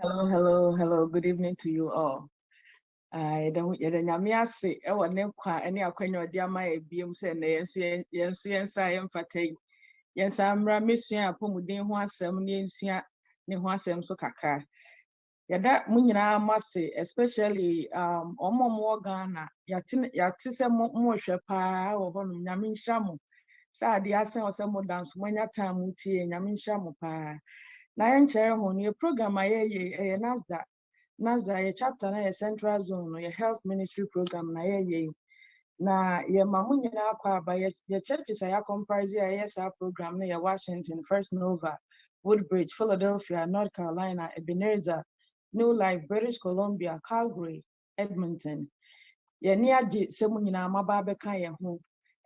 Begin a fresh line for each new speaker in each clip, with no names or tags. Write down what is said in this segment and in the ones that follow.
Hello, hello, hello. Good evening to you all. I don't yet and Yamiasi, our name qua any aquino dear my beam send yes, I am fatigued. Yes, I'm Ramissia, Pomudin, one sem, ni one sem so kaka. Yada Munina Masi, especially Omo Morgana, Yatisa more shepa or Yamin Shamu. Sa the asen or some more dance when your time muti and Yamin Shamu pa. Na yenkyerɛ ho no program a yɛyɛ NASDA yɛ chapter na yɛ central zone no yɛ health ministry program na yɛyɛ na yɛma ho nyinaa kɔ aba yɛ churches a yɛacomprise a yɛyɛ saa program no yɛ Washington, First Nova, Woodbridge, Philadelphia, North Carolina, Ebenezer, New Life, British Columbia, Calgary, Edmonton. Yɛni agye sɛ mo nyinaa maba abɛka yɛn ho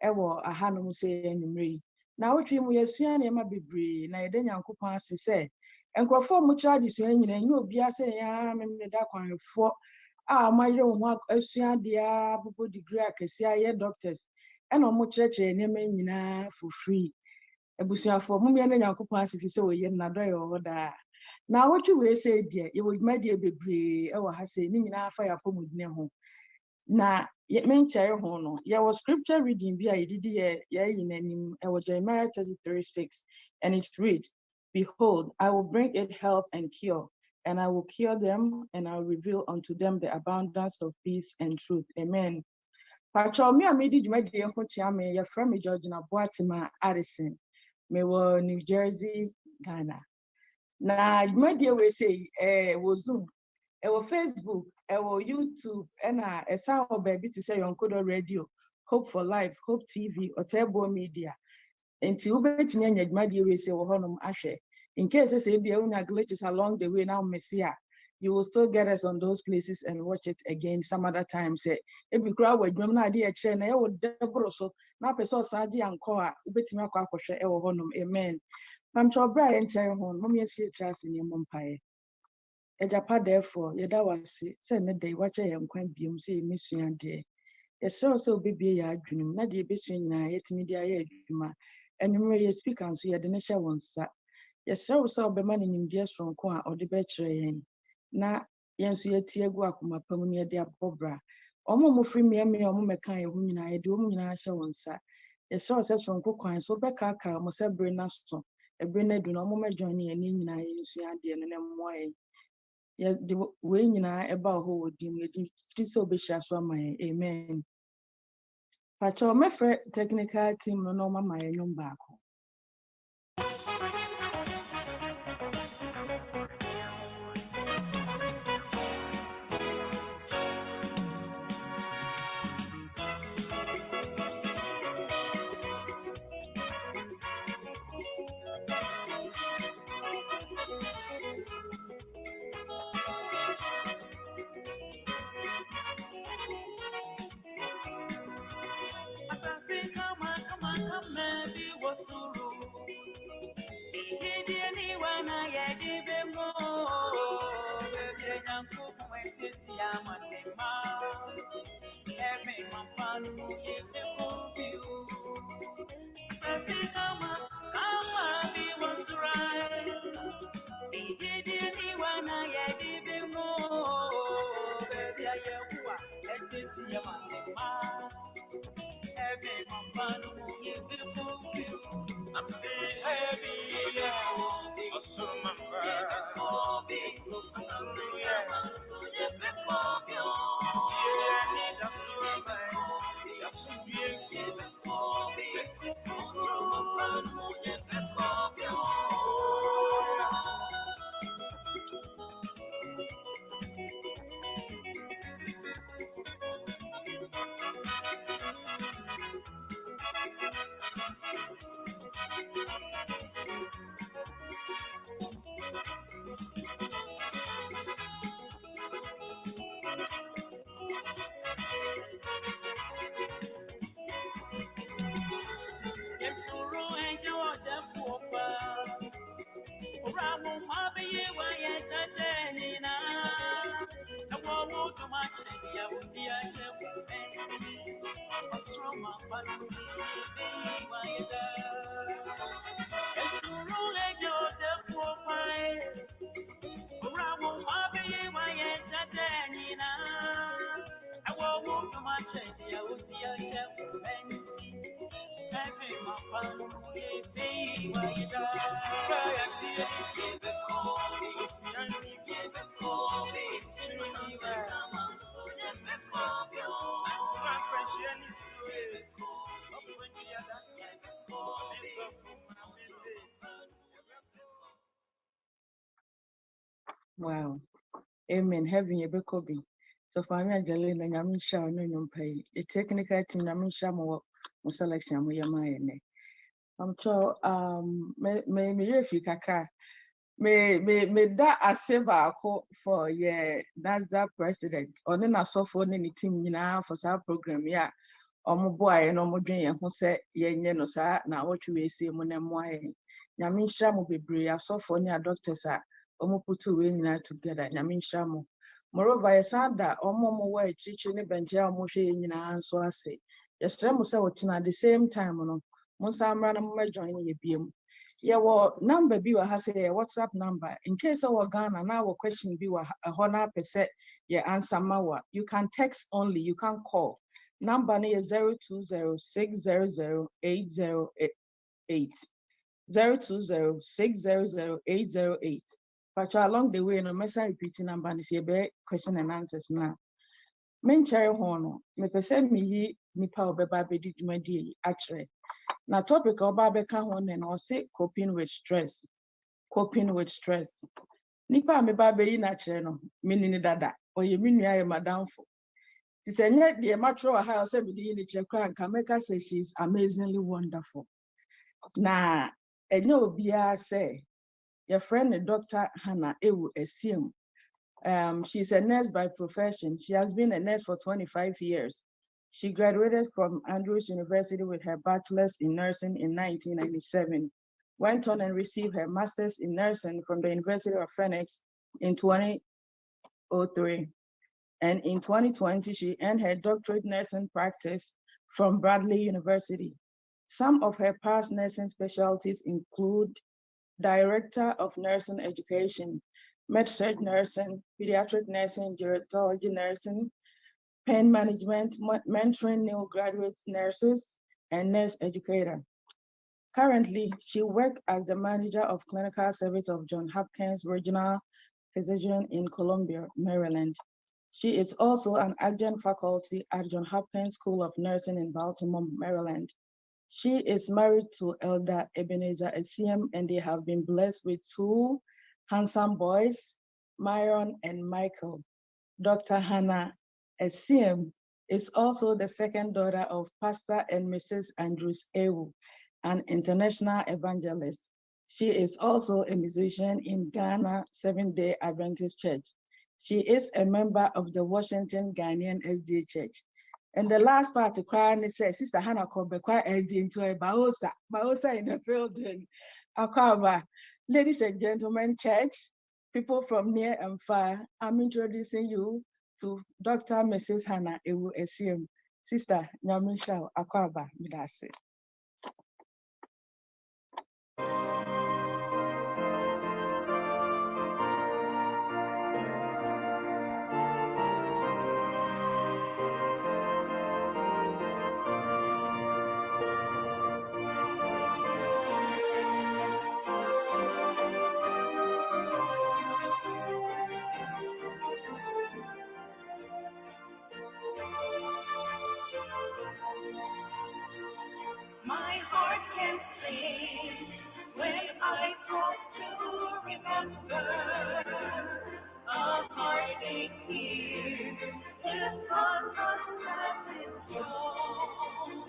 ɛwɔ ahanom sɛ yɛnwummerɛ yi na wotwe mu yɛsua nneɛma bebree na yɛde Nyankopɔn ase sɛ nkurɔfoɔ mu kyerɛ adesua nyinaa nyɛ obiara sɛ yɛn memene da kwanfoɔ a ɔmayerɛ wo ho asua adeɛ abobɔ degree akɛse ayɛ doctors ɛna ɔmo kyerɛkyerɛ nneɛma nyinaa for free abusuafoɔ mo mmea ne Nyankopɔn ase fi sɛ wɔyɛ n'adɔyɛ wɔ hɔ daa na wotwe wei sɛ deɛ yɛwɔ dwumadie bebree ɛwɔ ha sɛ ne nyinaa fa yɛ apɔmudene ho na menkyɛre ho no yɛwɔ scripture reading bi a yɛdidi yɛyi n'anim ɛwɔ Jeremiah 33:6 and it reads, "Behold, I will bring it health and cure, and I will cure them, and I will reveal unto them the abundance of peace and truth." Amen. Pacho me a medi dwumadie ho kyia me yɛfrɛ me Georgina Boatima Addison. Me wɔ New Jersey, Ghana. Na dwumadie we say wɔ Zoom, ɛwɔ Facebook, ɛwɔ YouTube, ɛna ɛsan wɔ baabi te sɛ Yonkodo Radio, Hope for Life, Hope TV, Otebo Media. Nti wobɛtumi anya dwumadie we say wɔ hɔnom ahwɛ. In case say be unya glitches along the way now Messiah, you will still get us on those places and watch it again some other time. Say if you crowd with drum na idea chair na e debro so na person saji anko a ubetimi akwa akohwe e wo honom. Amen. Pamcho bra en chair hon, mom yesi trust in your mpae. Ejapa therefore yeda wase say ne day wache ye nkwan biem say mesua de. Yesro so bibie ya adwunum na de besua nyina yetimi de aye adwuma. Enumre ye speaker nso ye de ne hye wonsa. Yes, sir, so be man in India from Kwa or the betray. Na yensu yetia go akuma pamunia de abobra. Omo free me omo meka ye hu nyina ye de omo nyina hye wonsa. Yes, sir, says from Kwan so beka ka mo se bre na so. E bre na du na omo me join ye ni nyina yensu ade ne mmoa ye de we nyina eba ho odim ye di so be hia so ama ye. Amen. Pacho me frɛ technical team no mama ye nyom baako. Wow. Amen. Heaven, you be coping. So for me, Angelina, I'm sure no pay. A technical team, I'm sure more selection with your mind. I'm sure, me if you kakra. Me da ase baako for that's that president. Ɔne n'asɔfoɔ ne ne team nyinaa for saa program ya. Ɔmo boaeɛ na ɔmo dwen yɛn ho sɛ yɛnyɛ no saa na awɔtwe wei sie mu na mmoa yɛn. Nyame nhyira mo bebree asɔfoɔ ne doctors a ɔmo putu wei nyinaa together. Nyame nhyira mo. Moreover, yɛsan da ɔmo wɔ akyirikyiri ne bɛnkyɛn a ɔmo hwɛ yɛn nyinaa nso ase. Yɛsrɛ mo sɛ wɔtena at the same time no, mo nsa mmra na mo join yɛ biem. Number bi wa ha say WhatsApp number in case of Ghana now our question bi wa hona percent your answer mawa you can text only you can call number is 020600808 020600808 but along the way no message repeating number is be question and answers now men cherry hono me person me nipa obeba bedi dwumadi actually. Na topic oba beka ho ne no say coping with stress. Coping with stress. Nipa me ba be na kire no me ni dada. Oye me nua ye madamfo. Ti se nye de matro ha o se be di ni kire kra nka make say she's amazingly wonderful. Na enye obia say your friend Dr. Hannah Ewoo-ASIEM. She's a nurse by profession. She has been a nurse for 25 years. She graduated from Andrews University with her bachelor's in nursing in 1997, went on and received her master's in nursing from the University of Phoenix in 2003. And in 2020, she earned her doctorate nursing practice from Bradley University. Some of her past nursing specialties include Director of Nursing Education, Med-Surg Nursing, Pediatric Nursing, Gerontology Nursing, pain management, mentoring new graduate nurses, and nurse educator. Currently, she works as the manager of clinical service of Johns Hopkins Regional Physician in Columbia, Maryland. She is also an adjunct faculty at Johns Hopkins School of Nursing in Baltimore, Maryland. She is married to Elder Ebenezer ASIEM, and they have been blessed with two handsome boys, Myron and Michael. Dr. Hannah EWOO is also the second daughter of Pastor and Mrs. Andrews Ewoo, an international evangelist. She is also a musician in Ghana Seventh-day Adventist Church. She is a member of the Washington Ghanaian SDA Church. And the last part of the says, Sister Hannah Kobekwa SDA into a Baosa in the building. Akaba, ladies and gentlemen, church, people from near and far, I'm introducing you to Dr. Mrs. Hannah Ewoo-ASIEM. Sister Nyamisha Akwaba Midase.
My heart can sing when I pause to remember a heartache here is not a stepping stone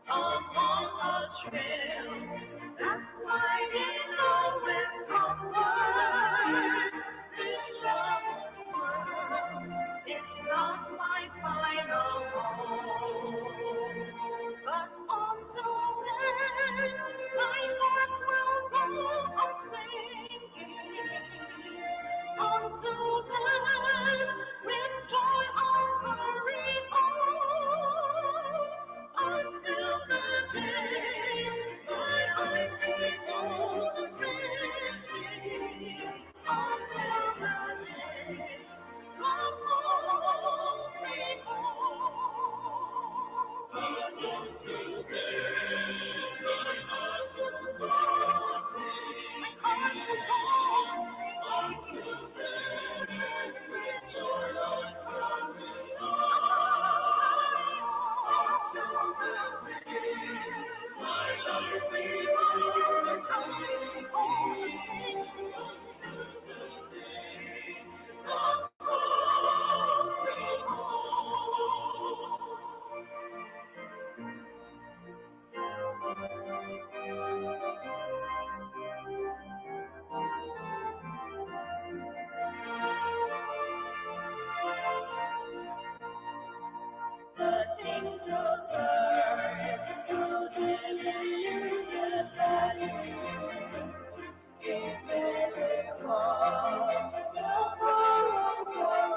along a trail that's winding always upward. This troubled world is not my final home. But until then, my heart will go on singing. Until then, with joy I'll carry on. Until the day my eyes behold the city. Until the day my hopes be born. My eyes behold the saints until the day of God's reward. The things of earth will diminish their value if they recall the power for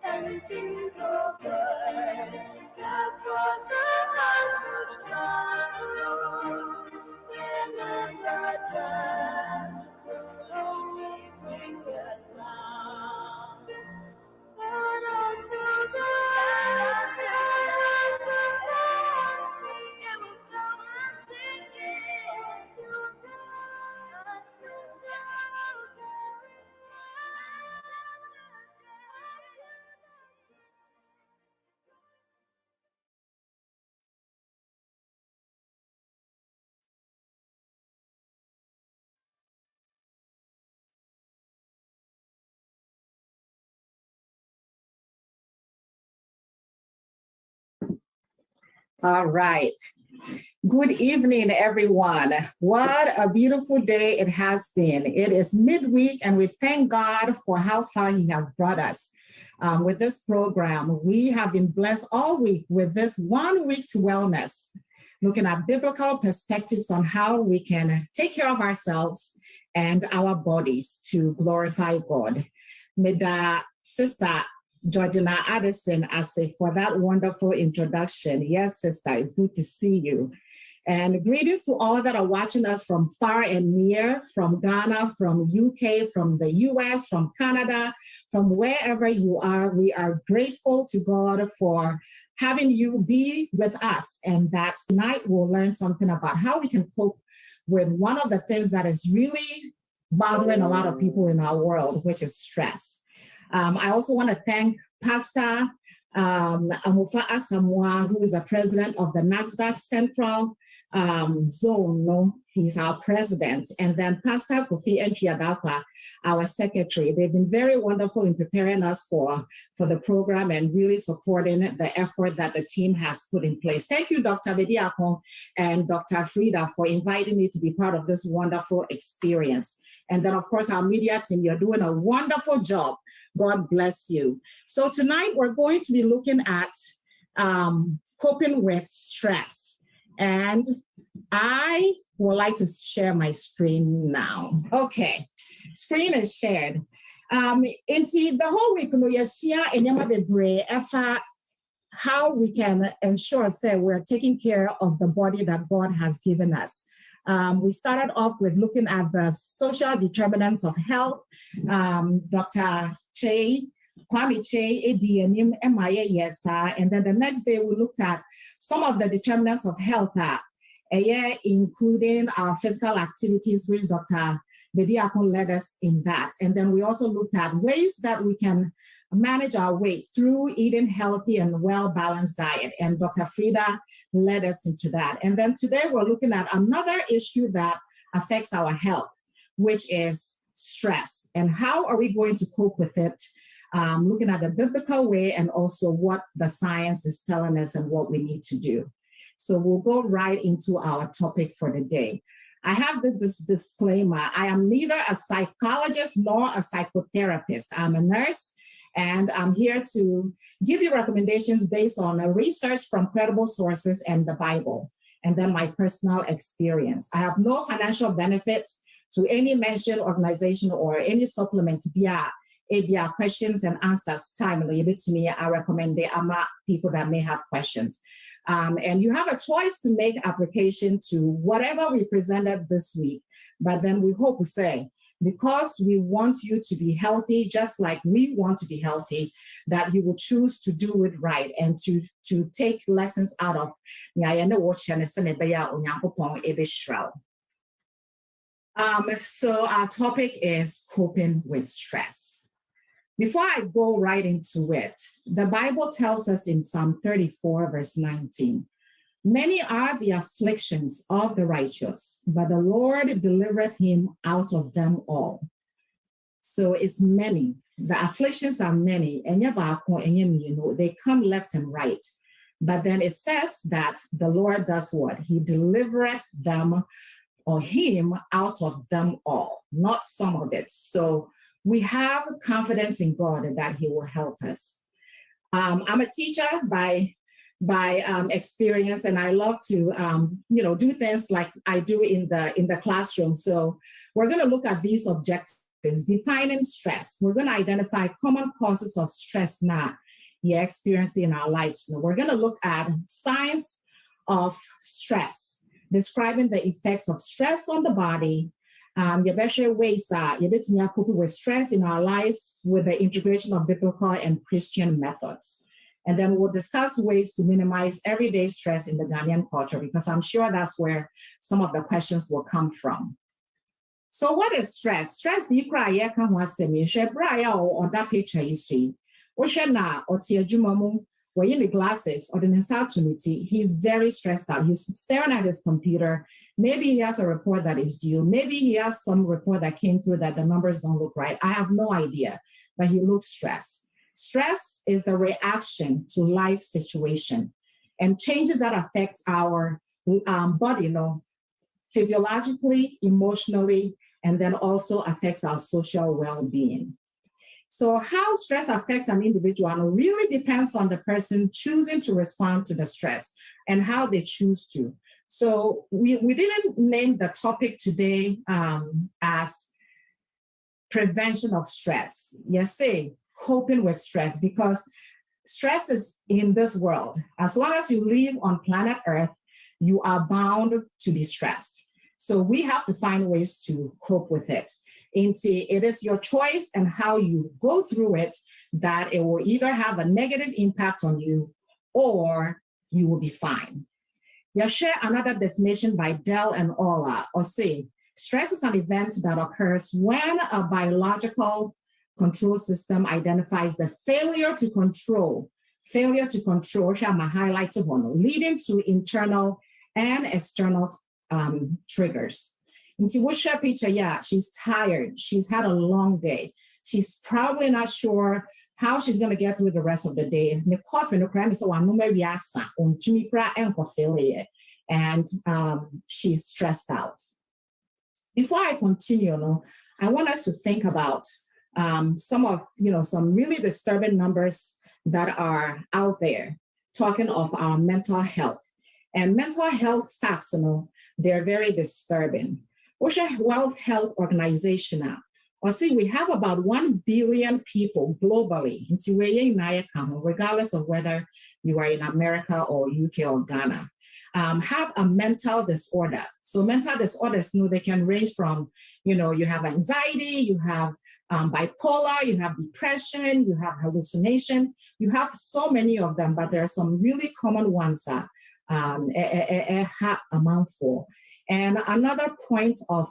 and things of earth that cause the heart to tremble. Remember that will only bring a smile. But until then, see you go and think it to God, the child
All right. Good evening, everyone. What a beautiful day it has been. It is midweek, and we thank God for how far He has brought us. With this program, we have been blessed all week with this 1 week to wellness, looking at biblical perspectives on how we can take care of ourselves and our bodies to glorify God. May the sister Georgina Addison, I say, for that wonderful introduction. Yes, sister, it's good to see you. And greetings to all that are watching us from far and near, from Ghana, from UK, from the US, from Canada, from wherever you are. We are grateful to God for having you be with us. And that tonight we'll learn something about how we can cope with one of the things that is really bothering a lot of people in our world, which is stress. I also want to thank Pastor Amufa Asamoah, who is the president of the NAGSDA Central Zone. No, he's our president. And then Pastor Kofi Enchiadapa, our secretary. They've been very wonderful in preparing us for the program and really supporting the effort that the team has put in place. Thank you, Dr. Bediakon and Dr. Frida, for inviting me to be part of this wonderful experience. And then, of course, our media team, you're doing a wonderful job. God bless you. So tonight we're going to be looking at coping with stress. And I would like to share my screen now. Okay, screen is shared. Into the whole week, how we can ensure that we're taking care of the body that God has given us. We started off with looking at the social determinants of health. Dr. Kwame Che, ADNM, MIA, yes, and then the next day we looked at some of the determinants of health, including our physical activities, which Dr. Bediakon led us in that. And then we also looked at ways that we can manage our weight through eating healthy and well-balanced diet. And Dr. Frida led us into that. And then today we're looking at another issue that affects our health, which is stress. And how are we going to cope with it? Looking at the biblical way and also what the science is telling us and what we need to do. So we'll go right into our topic for the day. I have this disclaimer. I am neither a psychologist nor a psychotherapist. I'm a nurse, and I'm here to give you recommendations based on a research from credible sources and the Bible, and then my personal experience. I have no financial benefit to any mentioned organization or any supplement via questions and answers time. To me, I recommend the people that may have questions. And you have a choice to make application to whatever we presented this week. But then we hope to say, because we want you to be healthy, just like we want to be healthy, that you will choose to do it right and to take lessons out of. So our topic is coping with stress. Before I go right into it, the Bible tells us in Psalm 34, verse 19, many are the afflictions of the righteous, but the Lord delivereth him out of them all. So it's many. The afflictions are many, and they come left and right. But then it says that the Lord does what? He delivereth them or him out of them all, not some of it. So we have confidence in God that he will help us. I'm a teacher by experience, and I love to do things like I do in the classroom. So we're going to look at these objectives, defining stress. We're going to identify common causes of stress now you're experiencing in our lives. So we're going to look at signs of stress, describing the effects of stress on the body. The better ways to cope with stress in our lives with the integration of biblical and Christian methods. And then we'll discuss ways to minimize everyday stress in the Ghanaian culture, because I'm sure that's where some of the questions will come from. So what is stress? Stress is that picture you see. Wearing the glasses or the opportunity, he's very stressed out. He's staring at his computer. Maybe he has a report that is due. Maybe he has some report that came through that the numbers don't look right. I have no idea, but he looks stressed. Stress is the reaction to life situation and changes that affect our body, physiologically, emotionally, and then also affects our social well-being. So how stress affects an individual really depends on the person choosing to respond to the stress and how they choose to. So we didn't name the topic today as prevention of stress. Yes, say coping with stress, because stress is in this world. As long as you live on planet Earth, you are bound to be stressed. So we have to find ways to cope with it. It is your choice and how you go through it that it will either have a negative impact on you or you will be fine. You'll share another definition by Dell and Ola, or say, stress is an event that occurs when a biological control system identifies the failure to control, leading to internal and external triggers. Picture, she's tired. She's had a long day. She's probably not sure how she's going to get through the rest of the day. And she's stressed out. Before I continue, I want us to think about some really disturbing numbers that are out there talking of our mental health. And mental health facts, they're very disturbing. World Health Organization, we have about 1 billion people globally, regardless of whether you are in America or UK or Ghana, have a mental disorder. So mental disorders, they can range from, you have anxiety, you have bipolar, you have depression, you have hallucination, you have so many of them, but there are some really common ones amount for. And another point of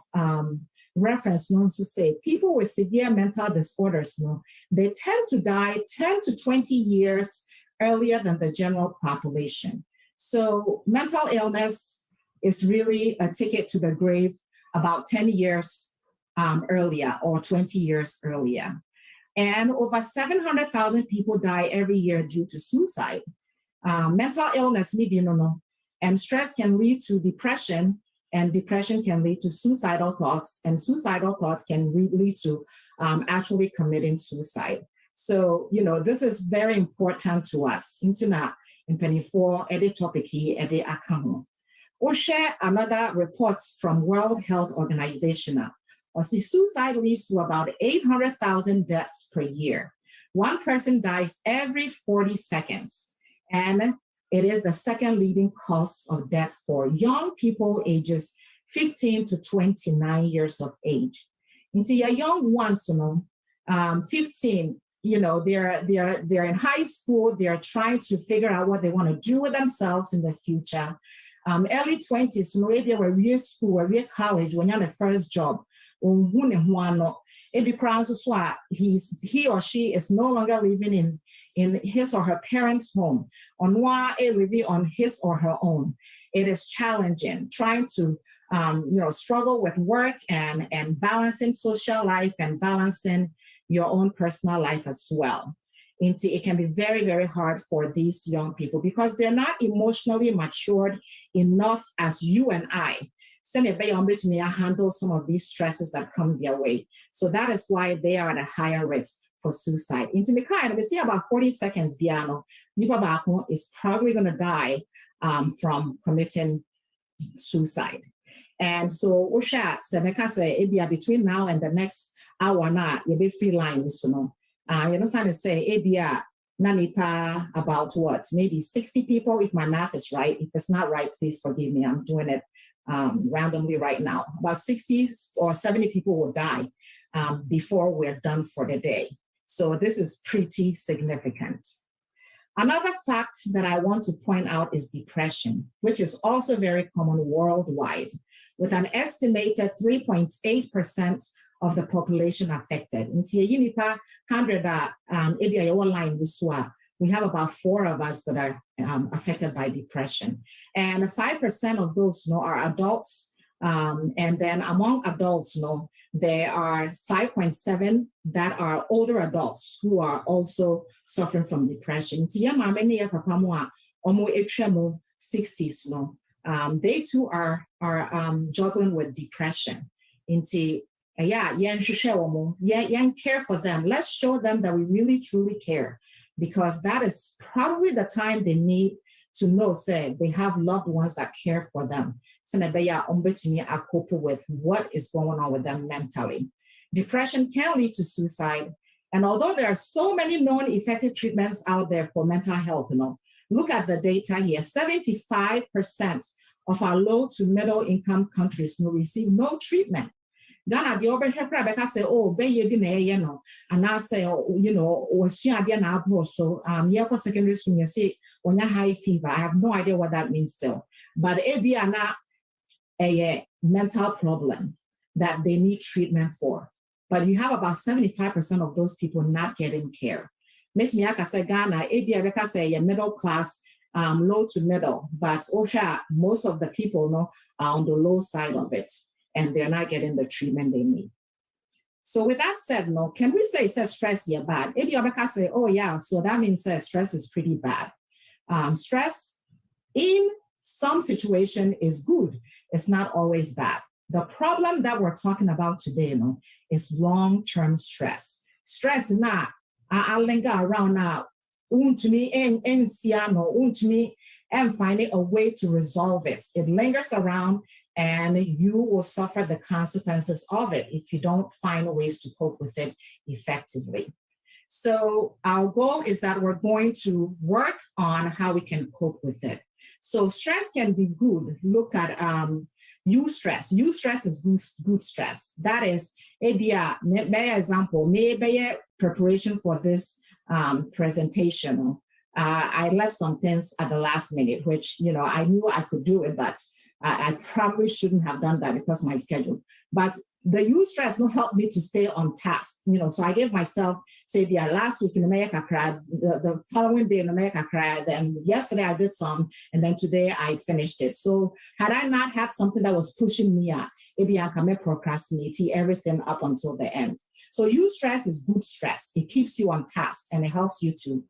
reference knows to say people with severe mental disorders, they tend to die 10 to 20 years earlier than the general population. So mental illness is really a ticket to the grave about 10 years earlier or 20 years earlier. And over 700,000 people die every year due to suicide. Mental illness, and stress can lead to depression, and depression can lead to suicidal thoughts, and suicidal thoughts can lead to actually committing suicide. So, this is very important to us. Internet in penny for edit topic here, edit account. Or share another reports from World Health Organization. Or see, suicide leads to about 800,000 deaths per year. One person dies every 40 seconds. And it is the second leading cause of death for young people ages 15 to 29 years of age. Into your young ones, 15, they're in high school, they're trying to figure out what they want to do with themselves in the future. Early 20s, maybe we're school, we're college, when you're on the first job, Ebi kora nso so a he or she is no longer living in his or her parents' home. Onwa living on his or her own. It is challenging trying to struggle with work and balancing social life and balancing your own personal life as well. It can be very, very hard for these young people because they're not emotionally matured enough as you and I. Handle some of these stresses that come their way. So that is why they are at a higher risk for suicide. We see about 40 seconds, Biano, Nipa is probably going to die from committing suicide. And so, Osha, Semeka say, between now and the next hour, you be free line, you know, find to say, Ebia, Nanipa, about what? Maybe 60 people, if my math is right. If it's not right, please forgive me. I'm doing it randomly right now. About 60 or 70 people will die before we're done for the day. So this is pretty significant. Another fact that I want to point out is depression, which is also very common worldwide, with an estimated 3.8% of the population affected. In 100 line we have about 4 of us that are affected by depression. And 5% of those are adults. And then among adults, there are 5.7 that are older adults who are also suffering from depression. 60s, they too are juggling with depression. Care for them. Let's show them that we really truly care, because that is probably the time they need to know, say, they have loved ones that care for them. So cope with what is going on with them mentally. Depression can lead to suicide. And although there are so many known effective treatments out there for mental health, look at the data here. 75% of our low to middle income countries will receive no treatment. Ghana, the Obeka say, oh, and I say, secondary school, you say, when you high fever, I have no idea what that means still. But it be a mental problem that they need treatment for. But you have about 75% of those people not getting care. Make me say Ghana, Obeka say, middle class, low to middle, but most of the people are on the low side of it, and they're not getting the treatment they need. So with that said, can we say stress is bad? Maybe Obeka say, oh yeah, so that means stress is pretty bad. Stress in some situation is good. It's not always bad. The problem that we're talking about today, is long-term stress. Stress not, I'll linger around now, to me and finding a way to resolve it. It lingers around, and you will suffer the consequences of it if you don't find ways to cope with it effectively. So our goal is that we're going to work on how we can cope with it. So stress can be good. Look at eustress. Eustress is good stress. That is, maybe example, maybe preparation for this presentation. I left some things at the last minute, which, I knew I could do it, but I probably shouldn't have done that because of my schedule. But the eustress will help me to stay on task. So I gave myself, say, last week in America, the following day in America, then yesterday I did some, and then today I finished it. So had I not had something that was pushing me out, maybe I can procrastinate everything up until the end. So eustress is good stress. It keeps you on task, and it helps you to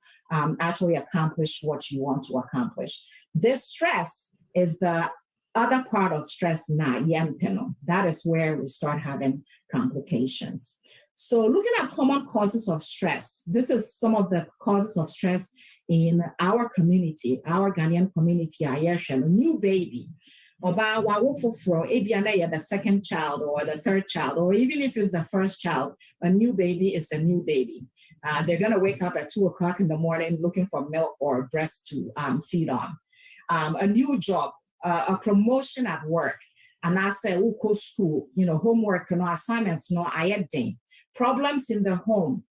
actually accomplish what you want to accomplish. This stress is the other part of stress now, that is where we start having complications. So looking at common causes of stress, this is some of the causes of stress in our community, our Ghanaian community. A new baby, the second child or the third child, or even if it's the first child, a new baby is a new baby. They're going to wake up at 2 o'clock in the morning looking for milk or breast to feed on. A new job, a promotion at work, and I say, go school, homework, assignments, I had problems in the home.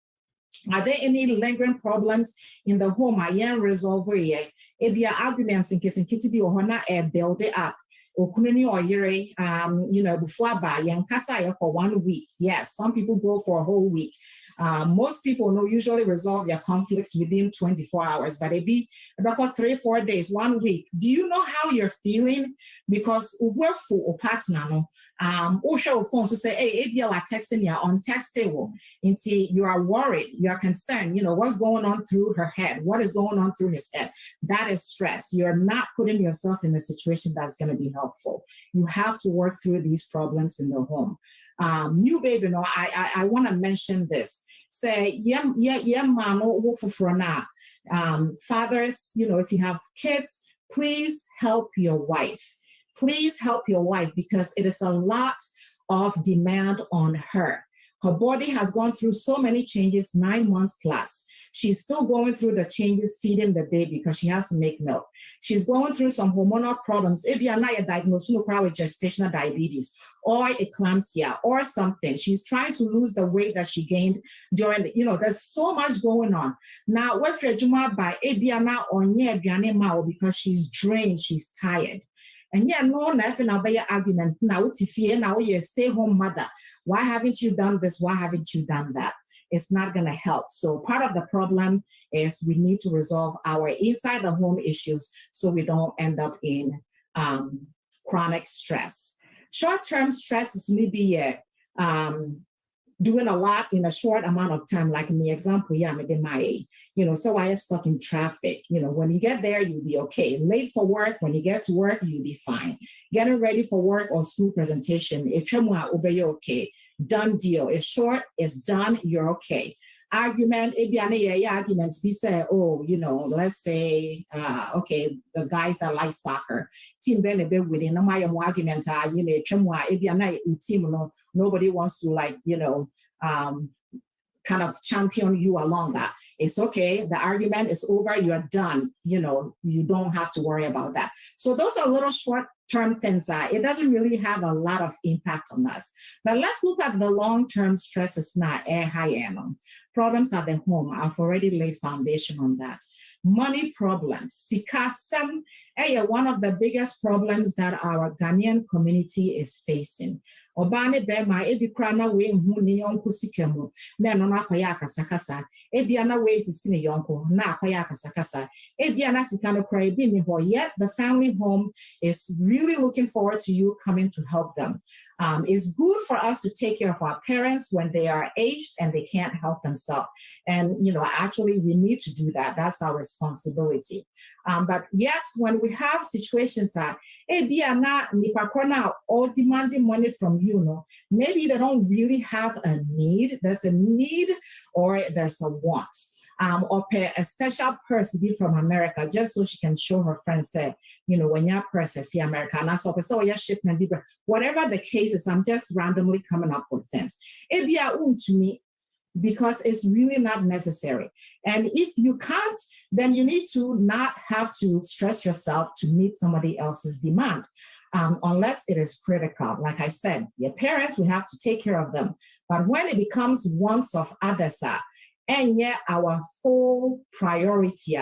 Are there any lingering problems in the home? I am resolve here. It be arguments in kitty be or not build it up. okunini or yere, before ba yankasa for 1 week. Yes, some people go for a whole week. Most people usually resolve their conflicts within 24 hours, but it be about 3-4 days, 1 week. Do you know how you're feeling? Because we're for a partner, show phone to say, hey, if you are texting you on text table, you are worried, you are concerned, what's going on through her head, what is going on through his head. That is stress. You're not putting yourself in a situation that's going to be helpful. You have to work through these problems in the home. New baby, I want to mention this. Say, fathers, if you have kids, please help your wife. Please help your wife because it is a lot of demand on her. Her body has gone through so many changes, 9 months plus. She's still going through the changes feeding the baby because she has to make milk. She's going through some hormonal problems. If you're not diagnosed with gestational diabetes or eclampsia or something, she's trying to lose the weight that she gained during the, there's so much going on. Now, what Juma by Ebiana or Nye because she's drained, she's tired. And yeah, no, nothing about your argument. Now, now you're a stay-home mother. Why haven't you done this? Why haven't you done that? It's not going to help. So part of the problem is we need to resolve our inside the home issues so we don't end up in chronic stress. Short-term stress is maybe doing a lot in a short amount of time, like in the example, so I is stuck in traffic. When you get there, you'll be okay. Late for work, when you get to work, you'll be fine. Getting ready for work or school presentation, will be okay. Done deal. It's short, it's done, you're okay. Argument, arguments, we say, let's say, okay, the guys that like soccer, team benefit within my argument, nobody wants to kind of champion you along that. It's okay. The argument is over. You're done. You don't have to worry about that. So those are little short-term things. It doesn't really have a lot of impact on us. But let's look at the long-term stresses now. Problems at the home. I've already laid foundation on that. Money problems. Sikasem, one of the biggest problems that our Ghanaian community is facing. Obane bema ebikrana we hu ni yonko sikemu na no na akwaya akasakasa ebiana we sisi ni yonko na akwaya akasakasa ebiana sika no kra ebi ni ho, yet the family home is really looking forward to you coming to help them. It's good for us to take care of our parents when they are aged and they can't help themselves. And, actually we need to do that. That's our responsibility. But yet when we have situations that, or demanding money from you, maybe they don't really have a need. There's a need or there's a want. Or pay a special person be from America just so she can show her friends, say, when you're person for America, and I saw your shipment, whatever the case is, I'm just randomly coming up with things. It be to me because it's really not necessary. And if you can't, then you need to not have to stress yourself to meet somebody else's demand. Unless it is critical. Like I said, your parents, we have to take care of them. But when it becomes wants of others, and yet our full priority,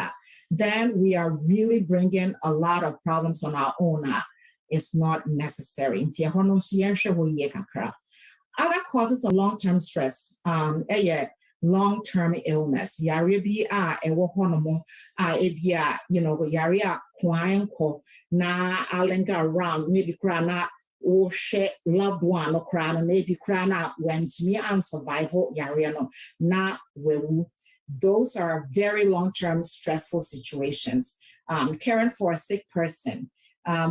then we are really bringing a lot of problems on our own. It's not necessary. Other causes of long-term stress, long-term illness. Yari na alenga around maybe krana or share loved one or crown maybe krana went to me and survival yariano na wewu. Those are very long-term stressful situations. Caring for a sick person.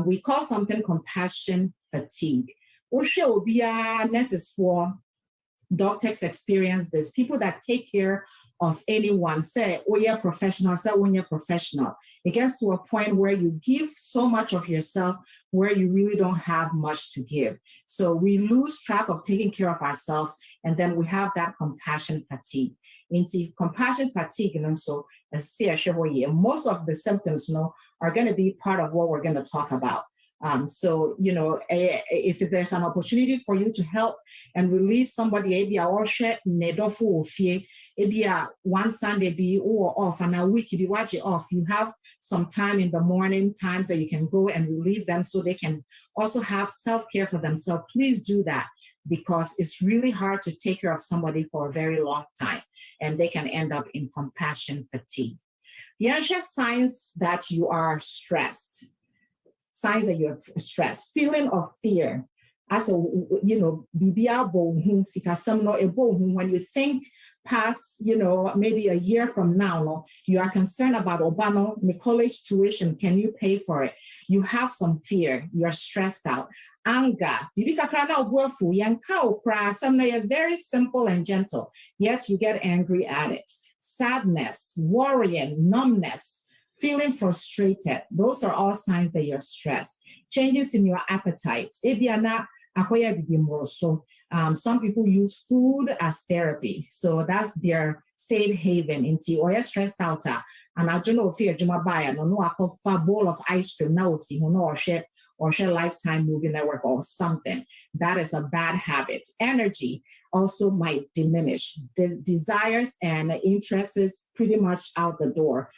We call something compassion fatigue. Will be necessary for doctors experience this. People that take care of anyone, say, oh, you're professional, say, when you're professional. It gets to a point where you give so much of yourself where you really don't have much to give. So we lose track of taking care of ourselves, and then we have that compassion fatigue. Into compassion fatigue, so most of the symptoms, are going to be part of what we're going to talk about. So, if there's an opportunity for you to help and relieve somebody, maybe one Sunday be or off and a week if you watch it off, you have some time in the morning times that you can go and relieve them so they can also have self-care for themselves. Please do that, because it's really hard to take care of somebody for a very long time and they can end up in compassion fatigue. Yeah, just signs that you are stressed. Signs that you're stressed, feeling of fear. As a, when you think past, maybe a year from now, you are concerned about Obano, the college tuition, can you pay for it? You have some fear, you're stressed out. Anger, very simple and gentle, yet you get angry at it. Sadness, worrying, numbness, feeling frustrated. Those are all signs that you're stressed. Changes in your appetite. Some people use food as therapy. So that's their safe haven. Or you're stressed out. And I don't know if you're buy a bowl of ice cream now, or share Lifetime movie network or something. That is a bad habit. Energy also might diminish. Desires and interests pretty much out the door.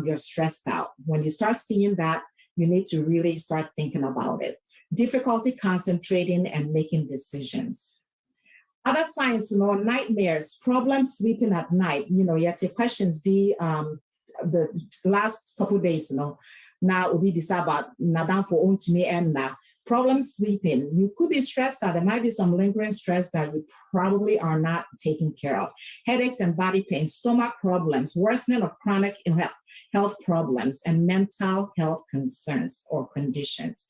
You're stressed out. When you start seeing that, you need to really start thinking about it. Difficulty concentrating and making decisions. Other signs, nightmares, problems sleeping at night. Yet your questions be the last couple of days, now we be about nadam for own to me and now. Problem sleeping. You could be stressed out. There might be some lingering stress that you probably are not taking care of. Headaches and body pain, stomach problems, worsening of chronic health problems, and mental health concerns or conditions.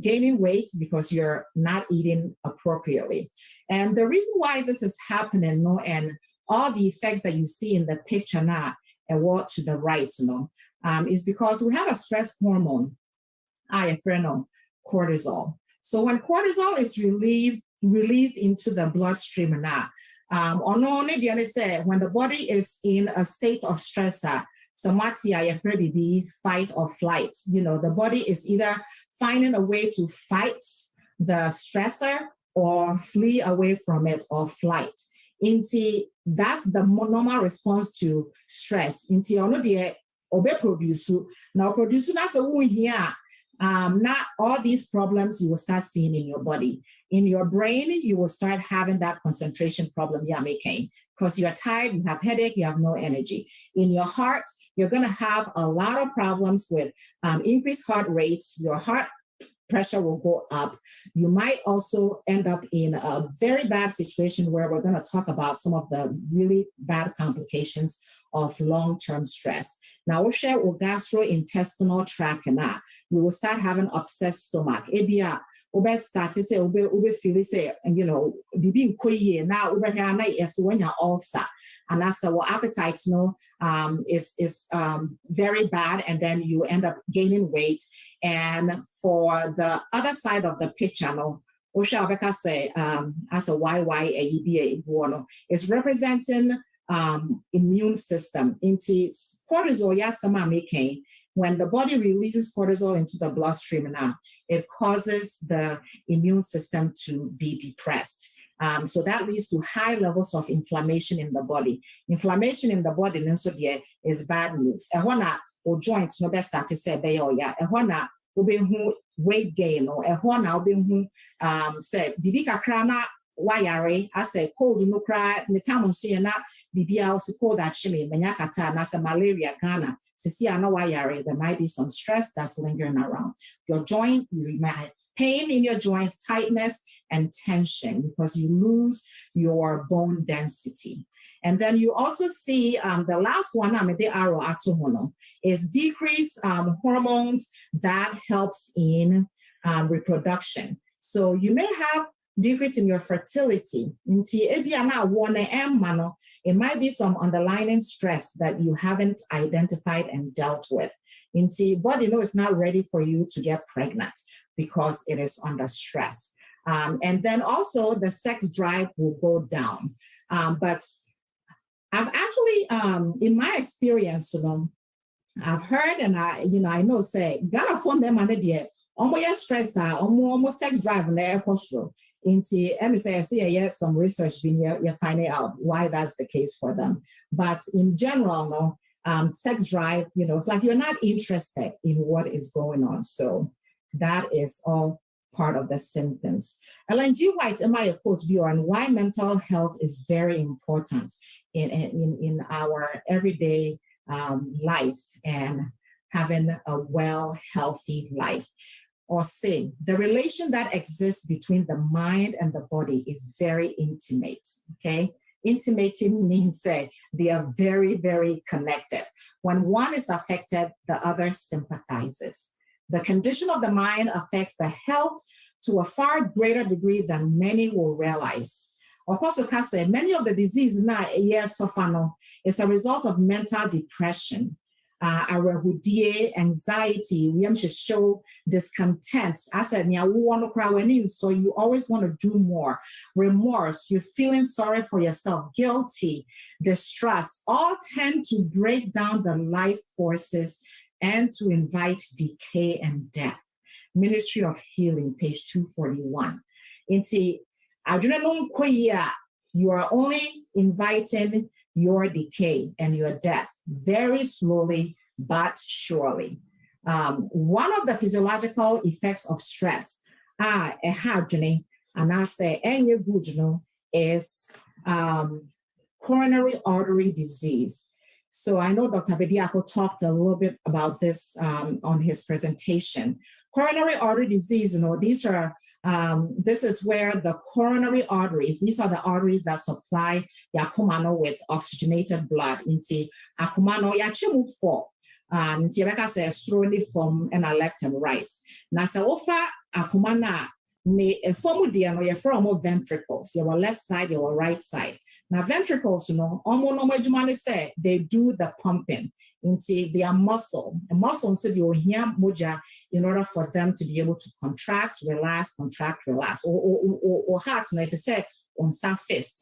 Gaining weight because you're not eating appropriately. And the reason why this is happening, and all the effects that you see in the picture now, and what to the right, is because we have a stress hormone, cortisol. So when cortisol is released into the bloodstream, when the body is in a state of stress, fight or flight. The body is either finding a way to fight the stressor or flee away from it or flight. That's the normal response to stress. Not all these problems you will start seeing in your body. In your brain, you will start having that concentration problem you're making because you're tired, you have headache, you have no energy. In your heart, you're going to have a lot of problems with increased heart rates. Your heart pressure will go up. You might also end up in a very bad situation where we're going to talk about some of the really bad complications of long-term stress. Now, we'll share with gastrointestinal tract, and you will start having upset stomach. Start to say, feel say, be now when you're ulcer, and that's our appetite, is very bad, and then you end up gaining weight. And for the other side of the picture, Osha say, as a YYAEBA, is representing immune system. Into cortisol, when the body releases cortisol into the bloodstream now, it causes the immune system to be depressed. So that leads to high levels of inflammation in the body. Inflammation in the body is bad news. Or joints no best start to say weight gain or say wayare I say cold no cry the time so na bibia also cold actually menyakata na say malaria Ghana see na wayare. There might be some stress that's lingering around your joint. You might have pain in your joints, tightness and tension because you lose your bone density. And then you also see the last one the arrow atomono is decreased hormones that helps in reproduction. So you may have decrease in your fertility. It might be some underlying stress that you haven't identified and dealt with. Body is not ready for you to get pregnant because it is under stress. And then also the sex drive will go down. But I've actually, in my experience, I've heard and I know say Ghana for them almost stressed out, almost sex drive in the airport. Into MSA, yes, some research being you're finding out why that's the case for them. But in general, no, sex drive, it's like you're not interested in what is going on. So that is all part of the symptoms. Ellen G. White, am I a quote view on why mental health is very important in our everyday life and having a well, healthy life. Or say the relation that exists between the mind and the body is very intimate, okay? Intimate means they are very, very connected. When one is affected, the other sympathizes. The condition of the mind affects the health to a far greater degree than many will realize. Apostle Cass said, many of the diseases now is a result of mental depression. Anxiety, we should show discontent. I said, so you always want to do more. Remorse, you're feeling sorry for yourself, guilty, distrust, all tend to break down the life forces and to invite decay and death. Ministry of Healing, page 241. You are only inviting your decay and your death very slowly but surely. One of the physiological effects of stress, is coronary artery disease. So I know Dr. Bediako talked a little bit about this on his presentation. Coronary artery disease, these are, this is where the coronary arteries, these are the arteries that supply Yakumano with oxygenated blood into Akumano Yachimu for. Tiabeka says slowly from and left and right. Nasa ofa Akumana me a form no you're from ventricles, your left side, your right side. Now ventricles, say they do the pumping into their muscle. A muscle so you hear moja in order for them to be able to contract, relax, or heart to say on surface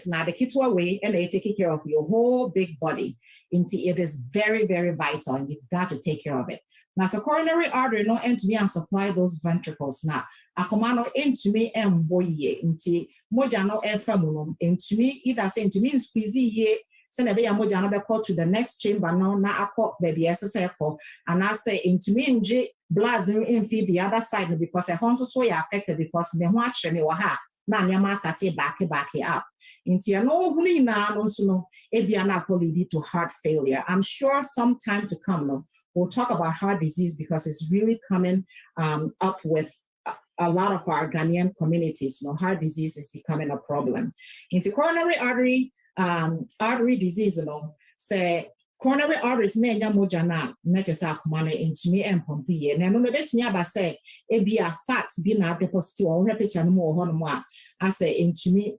now the kids away and they take care of your whole big body. It is very, very vital and you've got to take care of it. Now, so coronary artery no end to me and supply those ventricles now. Akomano into me and boye into mojano efemunum into me either say into me squeezy ye send a be a mojano be called to the next chamber now na akọ baby SSL and I say into me and blood in feed the other side because a honso so affected because me watch me wa na nyama start back up. Into no huli na no suno ebiana lead to heart failure. I'm sure some time to come no, we'll talk about heart disease because it's really coming up with a lot of our Ghanaian communities. Heart disease is becoming a problem. Into coronary artery disease, say coronary arteries ne mojana netesa kumane into me and pompi and no bet me about say it be a fat be na deposit or repicture no more I say into me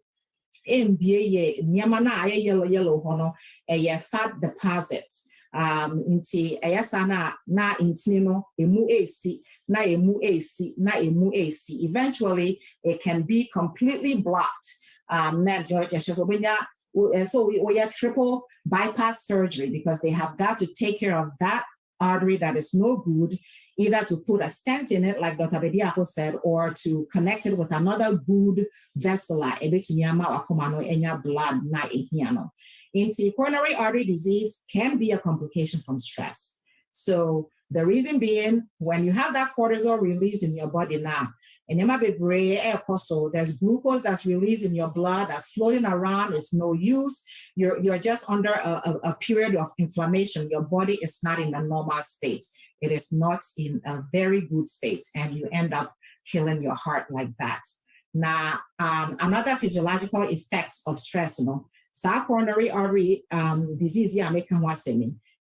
MBA Niamana yellow hono a fat deposits into ayasana na intino emu AC na emu AC na emu AC. Eventually it can be completely blocked. So we have triple bypass surgery because they have got to take care of that artery that is no good, either to put a stent in it, like Dr. Bediako said, or to connect it with another good vessel, blood. In coronary artery disease can be a complication from stress. So the reason being, when you have that cortisol release in your body now, and there's glucose that's released in your blood that's floating around. It's no use. You're just under a period of inflammation. Your body is not in a normal state. It is not in a very good state, and you end up killing your heart like that. Now, another physiological effect of stress, coronary artery disease,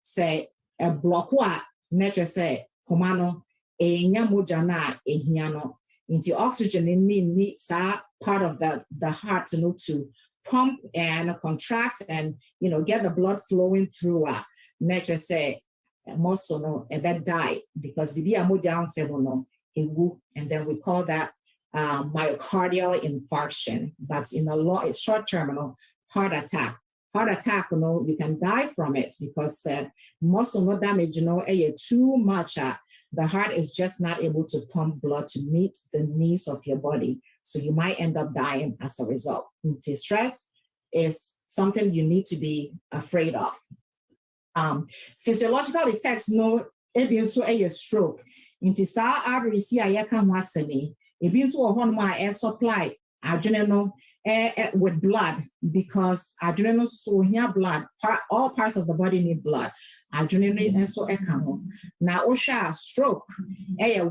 say a blockwa, nature say, komano, mojana, hiano. Into oxygen in needs part of the heart to pump and contract and get the blood flowing through nature say muscle and that die because we down and then we call that myocardial infarction. But in a short term heart attack, you can die from it because muscle no damage too much The heart is just not able to pump blood to meet the needs of your body. So you might end up dying as a result. Stress is something you need to be afraid of. Physiological effects no ebi nso a stroke. Nti saa arteries a yɛka ho asɛm ebi nso wɔ hɔ nom a supply adwene no with blood, because adwene no so here blood, all parts of the body need blood. Adwene no nso ɛka ho. Na ohwɛ stroke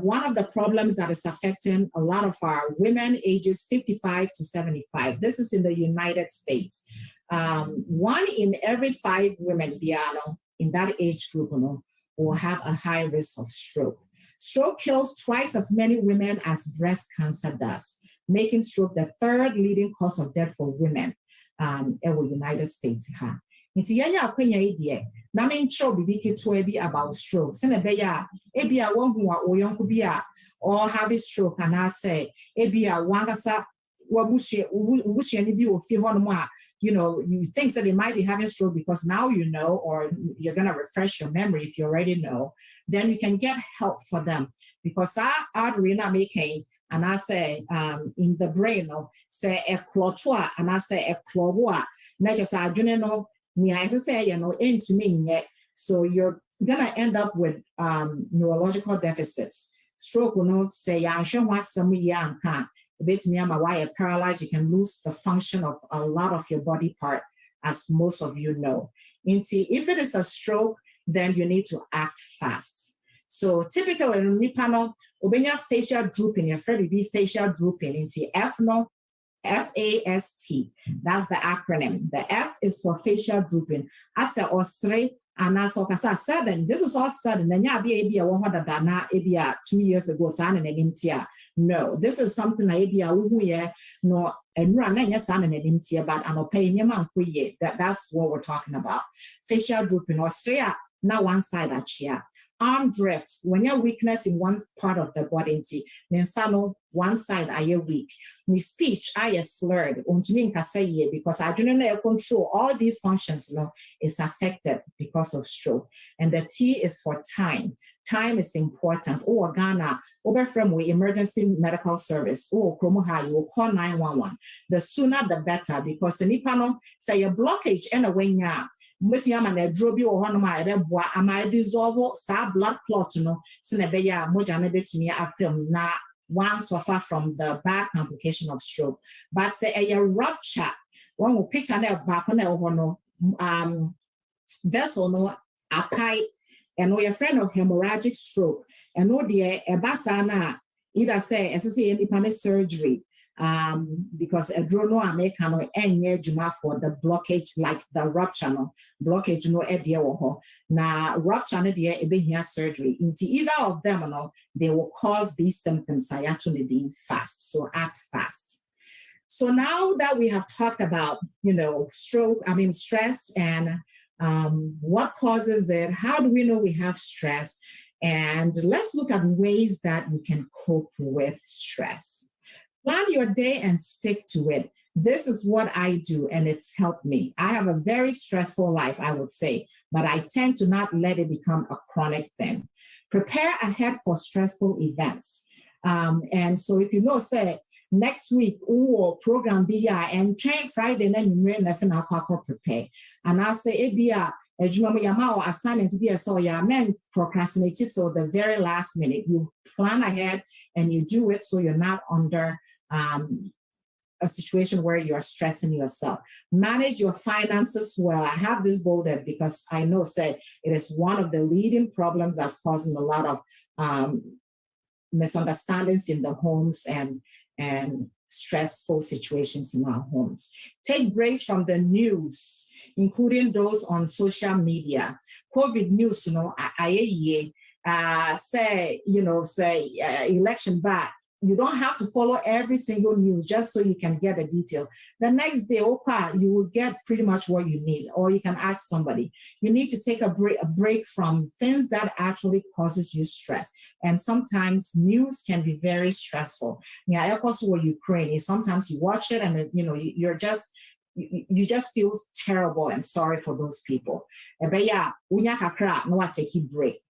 one of the problems that is affecting a lot of our women ages 55 to 75. This is in the United States. 1 in every 5 women in that age group will have a high risk of stroke. Stroke kills twice as many women as breast cancer does, making stroke the 3rd leading cause of death for women in the United States. Nti yanya akwenya idie na me nkyerɛw bibi ketewa bi about stroke. Sɛ be ya ebi a wahu a oyonko bi a or have a stroke and I say ebi a wangasa wabushie ni bi ofi hɔ no a you think that they might be having stroke because now you know, or you're going to refresh your memory if you already know, then you can get help for them. Because our artery making, and I say in the brain, say a clotua, and I say a clowa, not just I don't know, I say, into me yet. So you're going to end up with neurological deficits. Stroke will not say, I'm sure what some young can. Why you're paralyzed, you can lose the function of a lot of your body part, as most of you know. If it is a stroke, then you need to act fast. So typically, in Nipano, obenya facial drooping, your friend be facial drooping into FAST. That's the acronym. The F is for facial drooping. As a osre and as a sudden, this is all sudden. And ya be a 2 years ago, son and an no, this is something I be a no and run but an opinion that's what we're talking about. Facial drooping or now one side at chair. Arm drift, when you're weakness in one part of the body, then one side are you weak. My speech I slurred because I don't know control all these functions is affected because of stroke. And the T is for time. Time is important. Oh, Ghana, over from we emergency medical service. Oh, Kromoha, you will call 911. The sooner the better, because the Nipano say a blockage and a wing ya. Mutiamane drobi or one am I dissolve sa blood clot no Senebeya Mojana bet me a film na one suffer from the bad complication of stroke. But say a rupture, one will picture back on no vessel no a pipe. And we a friend of hemorrhagic stroke, and no dear a basana either say any surgery because a drone American any juma for the blockage like the rupture no blockage no idea na rupture no dear a surgery into either of them they will cause these symptoms I actually being fast, so act fast. So now that we have talked about stress and what causes it, how do we know we have stress, and let's look at ways that we can cope with stress. Plan your day and stick to it. This is what I do and it's helped me. I have a very stressful life, I would say, but I tend to not let it become a chronic thing. Prepare ahead for stressful events. And so if you say next week, program be and train Friday, then you may nothing prepare. And I say, a assignment to be so men procrastinate it till the very last minute. You plan ahead and you do it so you're not under a situation where you're stressing yourself. Manage your finances well. I have this bolded because I know it is one of the leading problems that's causing a lot of misunderstandings in the homes and stressful situations in our homes. Take breaks from the news, including those on social media. COVID news, say election back. You don't have to follow every single news just so you can get a detail. The next day, you will get pretty much what you need, or you can ask somebody. You need to take a break from things that actually causes you stress. And sometimes news can be very stressful. Yeah, also Ukraine. Sometimes you watch it and you just feel terrible and sorry for those people. But yeah, take a break.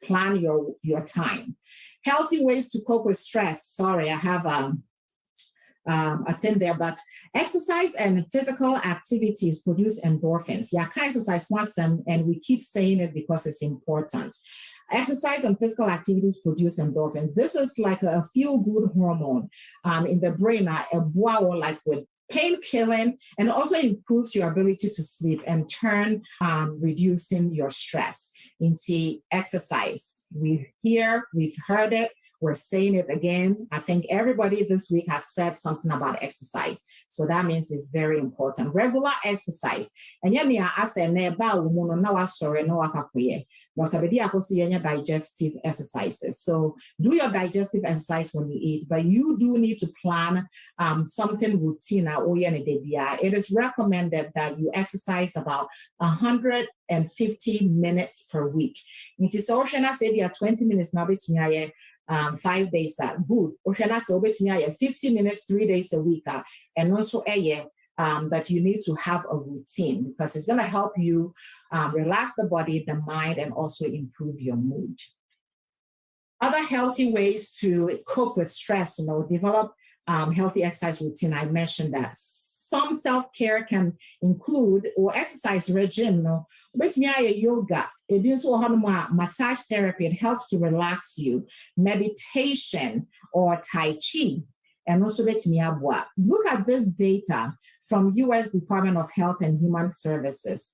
plan your time. Healthy ways to cope with stress. Sorry, I have a thing there, but exercise and physical activities produce endorphins. Yeah, can exercise once, and we keep saying it because it's important. Exercise and physical activities produce endorphins. This is like a feel-good hormone in the brain, like with pain killing, and also improves your ability to sleep and turn reducing your stress into exercise. We've heard it, we're saying it again. I think everybody this week has said something about exercise. So that means it's very important. Regular exercise. And yeah, I said, Dr. Bedi Akosi, digestive exercises. So do your digestive exercise when you eat, but you do need to plan something routine. It is recommended that you exercise about 150 minutes per week. It is also say 20 minutes now between 5 days are good. Oshana so between 50 minutes 3 days a week, and also but you need to have a routine because it's going to help you relax the body, the mind, and also improve your mood. Other healthy ways to cope with stress, develop healthy exercise routine. I mentioned that. Some self-care can include or exercise regime, which yoga, massage therapy. It helps to relax you. Meditation or Tai Chi. And also look at this data from U.S. Department of Health and Human Services,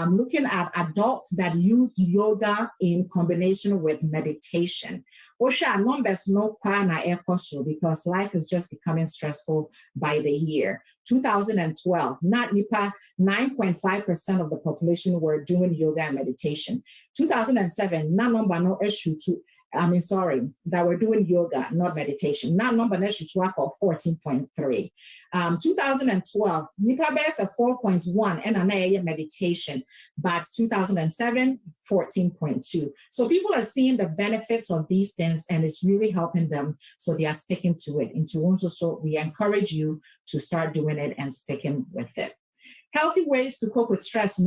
looking at adults that used yoga in combination with meditation. Osha numbers no because life is just becoming stressful by the year. 2012, not NIPA, 9.5% of the population were doing yoga and meditation. 2007, not number no issue to. that we're doing yoga, not meditation. Now, number next to work of 14.3. 2012, NIPA base of 4.1 and an meditation, but 2007, 14.2. So people are seeing the benefits of these things and it's really helping them. So they are sticking to it. So we encourage you to start doing it and sticking with it. Healthy ways to cope with stress,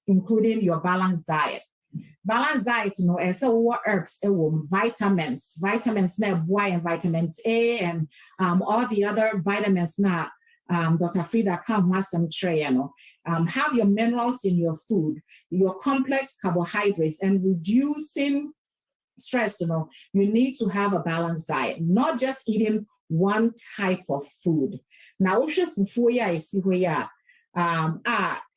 including your balanced diet. Balanced diet, what herbs, vitamins, and vitamins A, and all the other vitamins now. Dr. Frida come have some tray, have your minerals in your food, your complex carbohydrates, and reducing stress. You need to have a balanced diet, not just eating one type of food. Now, it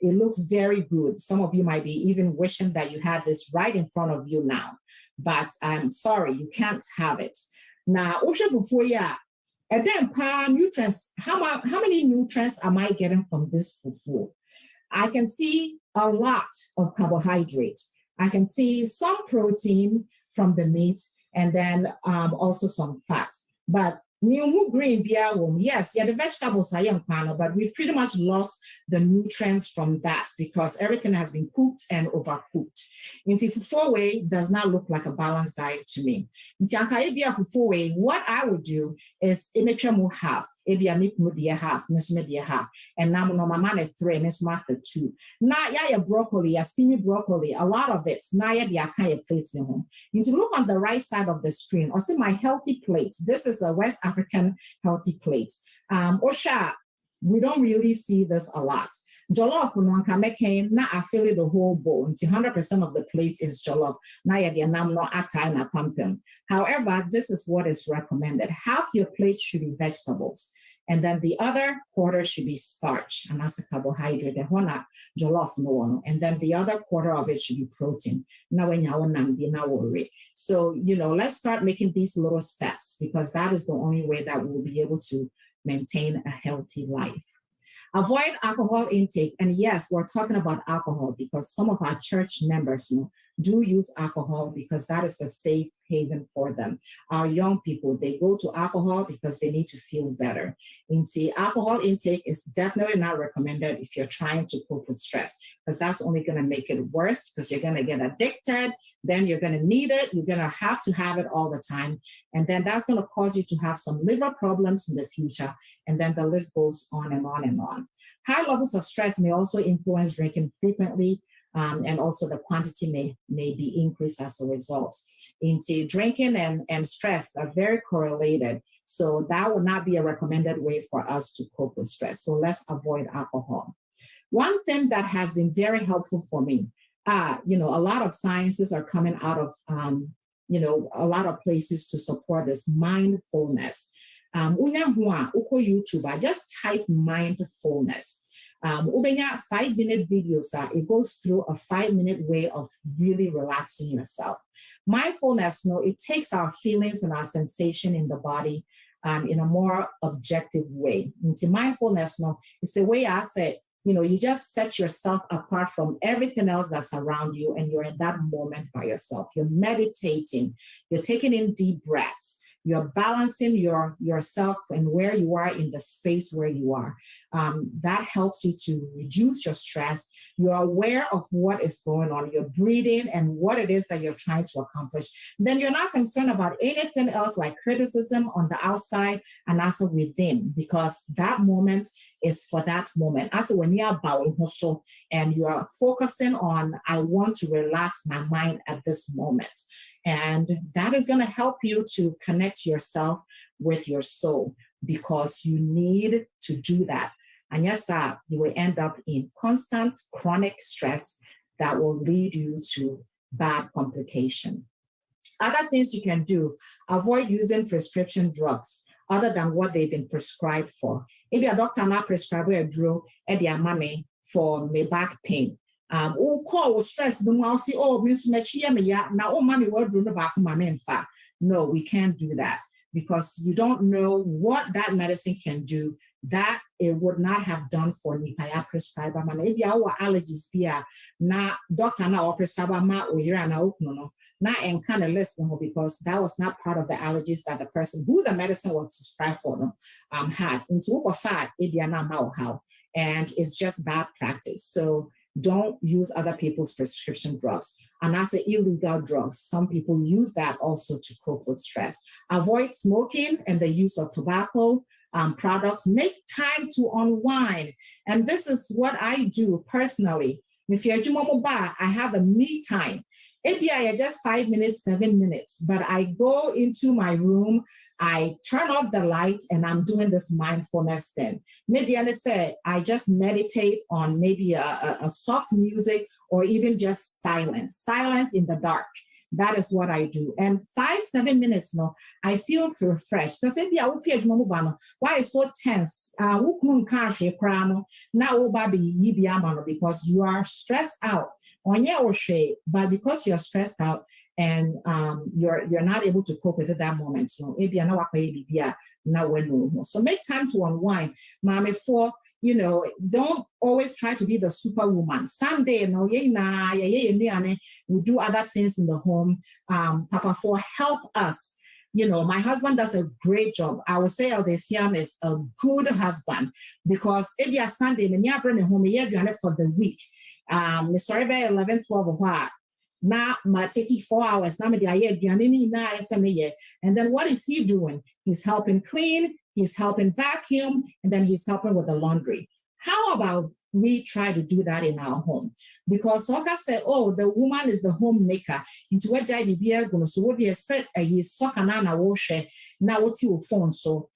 looks very good. Some of you might be even wishing that you had this right in front of you now, but I'm sorry, you can't have it. Now, and then nutrients, how many nutrients am I getting from this fufu? I can see a lot of carbohydrate. I can see some protein from the meat and then also some fat. But green yes, the vegetables are but we've pretty much lost the nutrients from that because everything has been cooked and overcooked. Into fufu does not look like a balanced diet to me. What I would do is half. Half, and now no mama 3, Miss Martha 2. Now broccoli, steamy broccoli, a lot of it. Now plates in home. You need to look on the right side of the screen or see my healthy plate. This is a West African healthy plate. Osha, we don't really see this a lot. Jollof na I fill it the whole bowl. 100% of the plate is jollof. However, this is what is recommended. Half your plate should be vegetables. And then the other quarter should be starch, and that's a carbohydrate. Jollof no. And then the other quarter of it should be protein. So, let's start making these little steps because that is the only way that we'll be able to maintain a healthy life. Avoid alcohol intake. And yes, we're talking about alcohol because some of our church members do use alcohol because that is a safe haven for them. Our young people, they go to alcohol because they need to feel better. And see, alcohol intake is definitely not recommended if you're trying to cope with stress because that's only going to make it worse because you're going to get addicted. Then you're going to need it. You're going to have it all the time. And then that's going to cause you to have some liver problems in the future. And then the list goes on and on and on. High levels of stress may also influence drinking frequently. and also the quantity may be increased as a result. Into drinking and stress are very correlated. So that would not be a recommended way for us to cope with stress. So let's avoid alcohol. One thing that has been very helpful for me, a lot of sciences are coming out of, a lot of places to support this mindfulness. YouTube, just type mindfulness. 5-minute videos, it goes through a 5-minute way of really relaxing yourself. Mindfulness, it takes our feelings and our sensation in the body in a more objective way. Into mindfulness, it's a way I said, you just set yourself apart from everything else that's around you, and you're in that moment by yourself. You're meditating, you're taking in deep breaths. You're balancing yourself and where you are in the space where you are. That helps you to reduce your stress. You're aware of what is going on. You're breathing and what it is that you're trying to accomplish. Then you're not concerned about anything else like criticism on the outside and also within, because that moment is for that moment. As when you're bowing and you're focusing on, I want to relax my mind at this moment. And that is going to help you to connect yourself with your soul, because you need to do that. And yes, you will end up in constant chronic stress that will lead you to bad complication. Other things you can do, avoid using prescription drugs other than what they've been prescribed for. If your doctor not prescribe a drug at your mommy for my back pain, call stress, no, see, Miss Machia, now, mommy, what do the back of my men for? No, we can't do that, because you don't know what that medicine can do that it would not have done for me. I prescribe a man. If our allergies be na doctor now prescribe a ma or you're no, not and kind of listen, because that was not part of the allergies that the person who the medicine was prescribed for them had. Into a fact, it be how, and it's just bad practice. So don't use other people's prescription drugs. And as illegal drugs, some people use that also to cope with stress. Avoid smoking and the use of tobacco products. Make time to unwind. And this is what I do personally. If you're I have a me time. Maybe I just 5 minutes, 7 minutes, but I go into my room, I turn off the lights, and I'm doing this mindfulness thing. Maybe I just meditate on maybe a soft music, or even just silence in the dark. That is what I do. And 5-7 minutes, I feel refreshed. Because maybe I will feel why it's so tense. Now, because you are stressed out. But because you're stressed out and you're not able to cope with it that moment, so make time to unwind. Mommy, don't always try to be the superwoman. Someday, we do other things in the home. Papa, help us. My husband does a great job. I would say Aldesiam is a good husband, because every Sunday, when you bring home, for the week. Sorry, by 11, 12 or what? Now, my taking 4 hours. Now, and then what is he doing? He's helping clean, he's helping vacuum, and then he's helping with the laundry. How about we try to do that in our home? Because Soka said, the woman is the homemaker. Into what Jai going so what you said a soccer na wash now what's your phone? So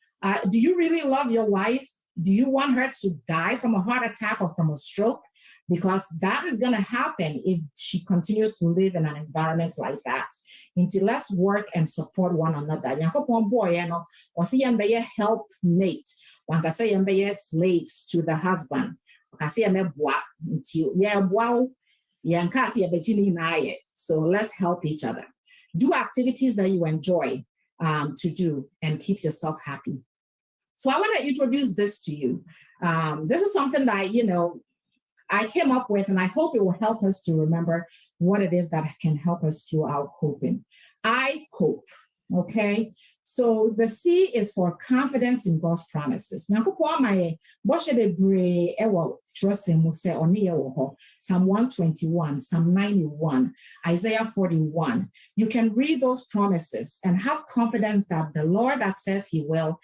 do you really love your wife? Do you want her to die from a heart attack or from a stroke? Because that is going to happen if she continues to live in an environment like that. Until let's work and support one another. Helpmate. One can say slaves to the husband. So let's help each other. Do activities that you enjoy to do and keep yourself happy. So I want to introduce this to you. This is something that, I came up with, and I hope it will help us to remember what it is that can help us through our coping. I cope, okay? So the C is for confidence in God's promises. Psalm 121, Psalm 91, Isaiah 41. You can read those promises and have confidence that the Lord that says he will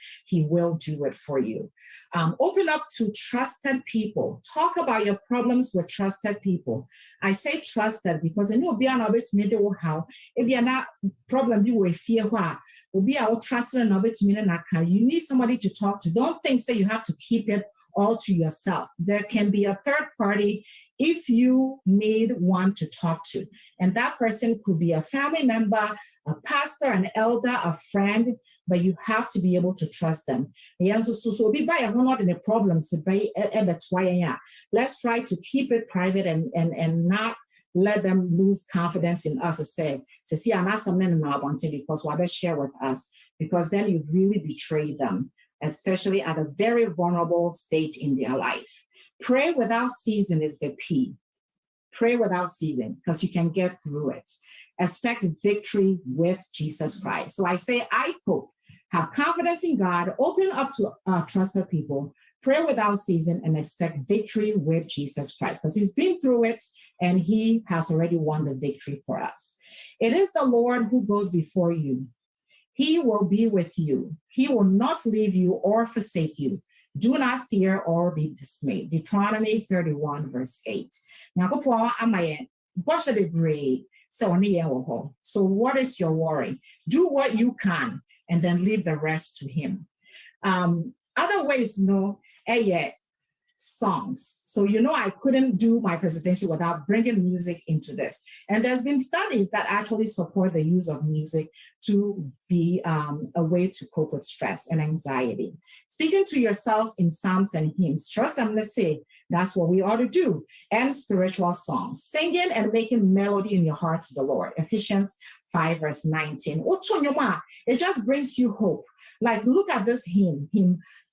do it for you. Open up to trusted people. Talk about your problems with trusted people. I say trusted because I know how if you're not problem you will fear trust you need somebody to talk to. Don't think say you have to keep it all to yourself. There can be a third party if you need one to talk to. And that person could be a family member, a pastor, an elder, a friend, but you have to be able to trust them. Let's try to keep it private and not let them lose confidence in us to see because what they share with us, because then you've really betrayed them, especially at a very vulnerable state in their life. Pray without ceasing is the P. Pray without ceasing because you can get through it. Expect victory with Jesus Christ. So I say, I cope. Have confidence in God, open up to trusted people, pray without ceasing, and expect victory with Jesus Christ because he's been through it and he has already won the victory for us. It is the Lord who goes before you. He will be with you. He will not leave you or forsake you. Do not fear or be dismayed. Deuteronomy 31, verse 8. So what is your worry? Do what you can and then leave the rest to him. Other ways, songs. So, I couldn't do my presentation without bringing music into this. And there's been studies that actually support the use of music to be a way to cope with stress and anxiety. Speaking to yourselves in psalms and hymns, trust I'm going to say, that's what we ought to do. And spiritual songs, singing and making melody in your heart to the Lord. Ephesians 5, verse 19. It just brings you hope. Like, look at this hymn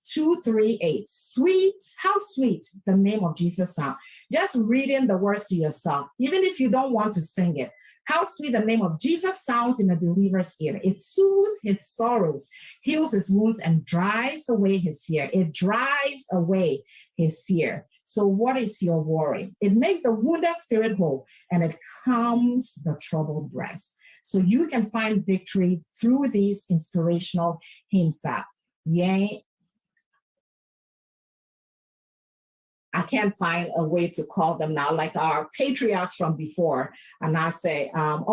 238. Sweet, how sweet the name of Jesus sounds. Just reading the words to yourself, even if you don't want to sing it. How sweet the name of Jesus sounds in a believer's ear. It soothes his sorrows, heals his wounds, and drives away his fear. It drives away his fear. So what is your worry? It makes the wounded spirit whole, and it calms the troubled breast. So you can find victory through these inspirational hymns. Yea, I can't find a way to call them now, like our patriots from before. And I say, another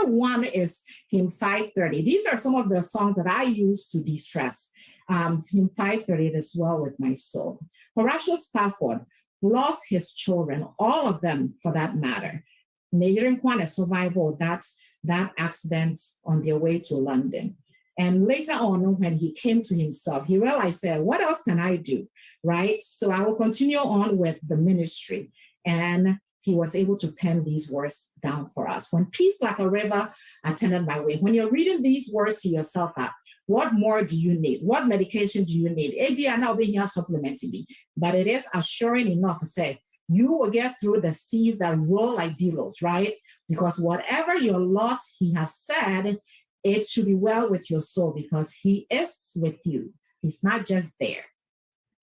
one is hymn 530. These are some of the songs that I use to de-stress. Hymn 530 as well with my soul. Horatio Spafford lost his children, all of them for that matter. Neirin survived that accident on their way to London. And later on, when he came to himself, he realized, what else can I do, right? So I will continue on with the ministry. And he was able to pen these words down for us. When peace like a river attended my way. When you're reading these words to yourself, what more do you need? What medication do you need? Maybe I know being here supplementing me, but it is assuring enough to say, you will get through the seas that roll like billows, right? Because whatever your lot he has said, it should be well with your soul because he is with you. He's not just there.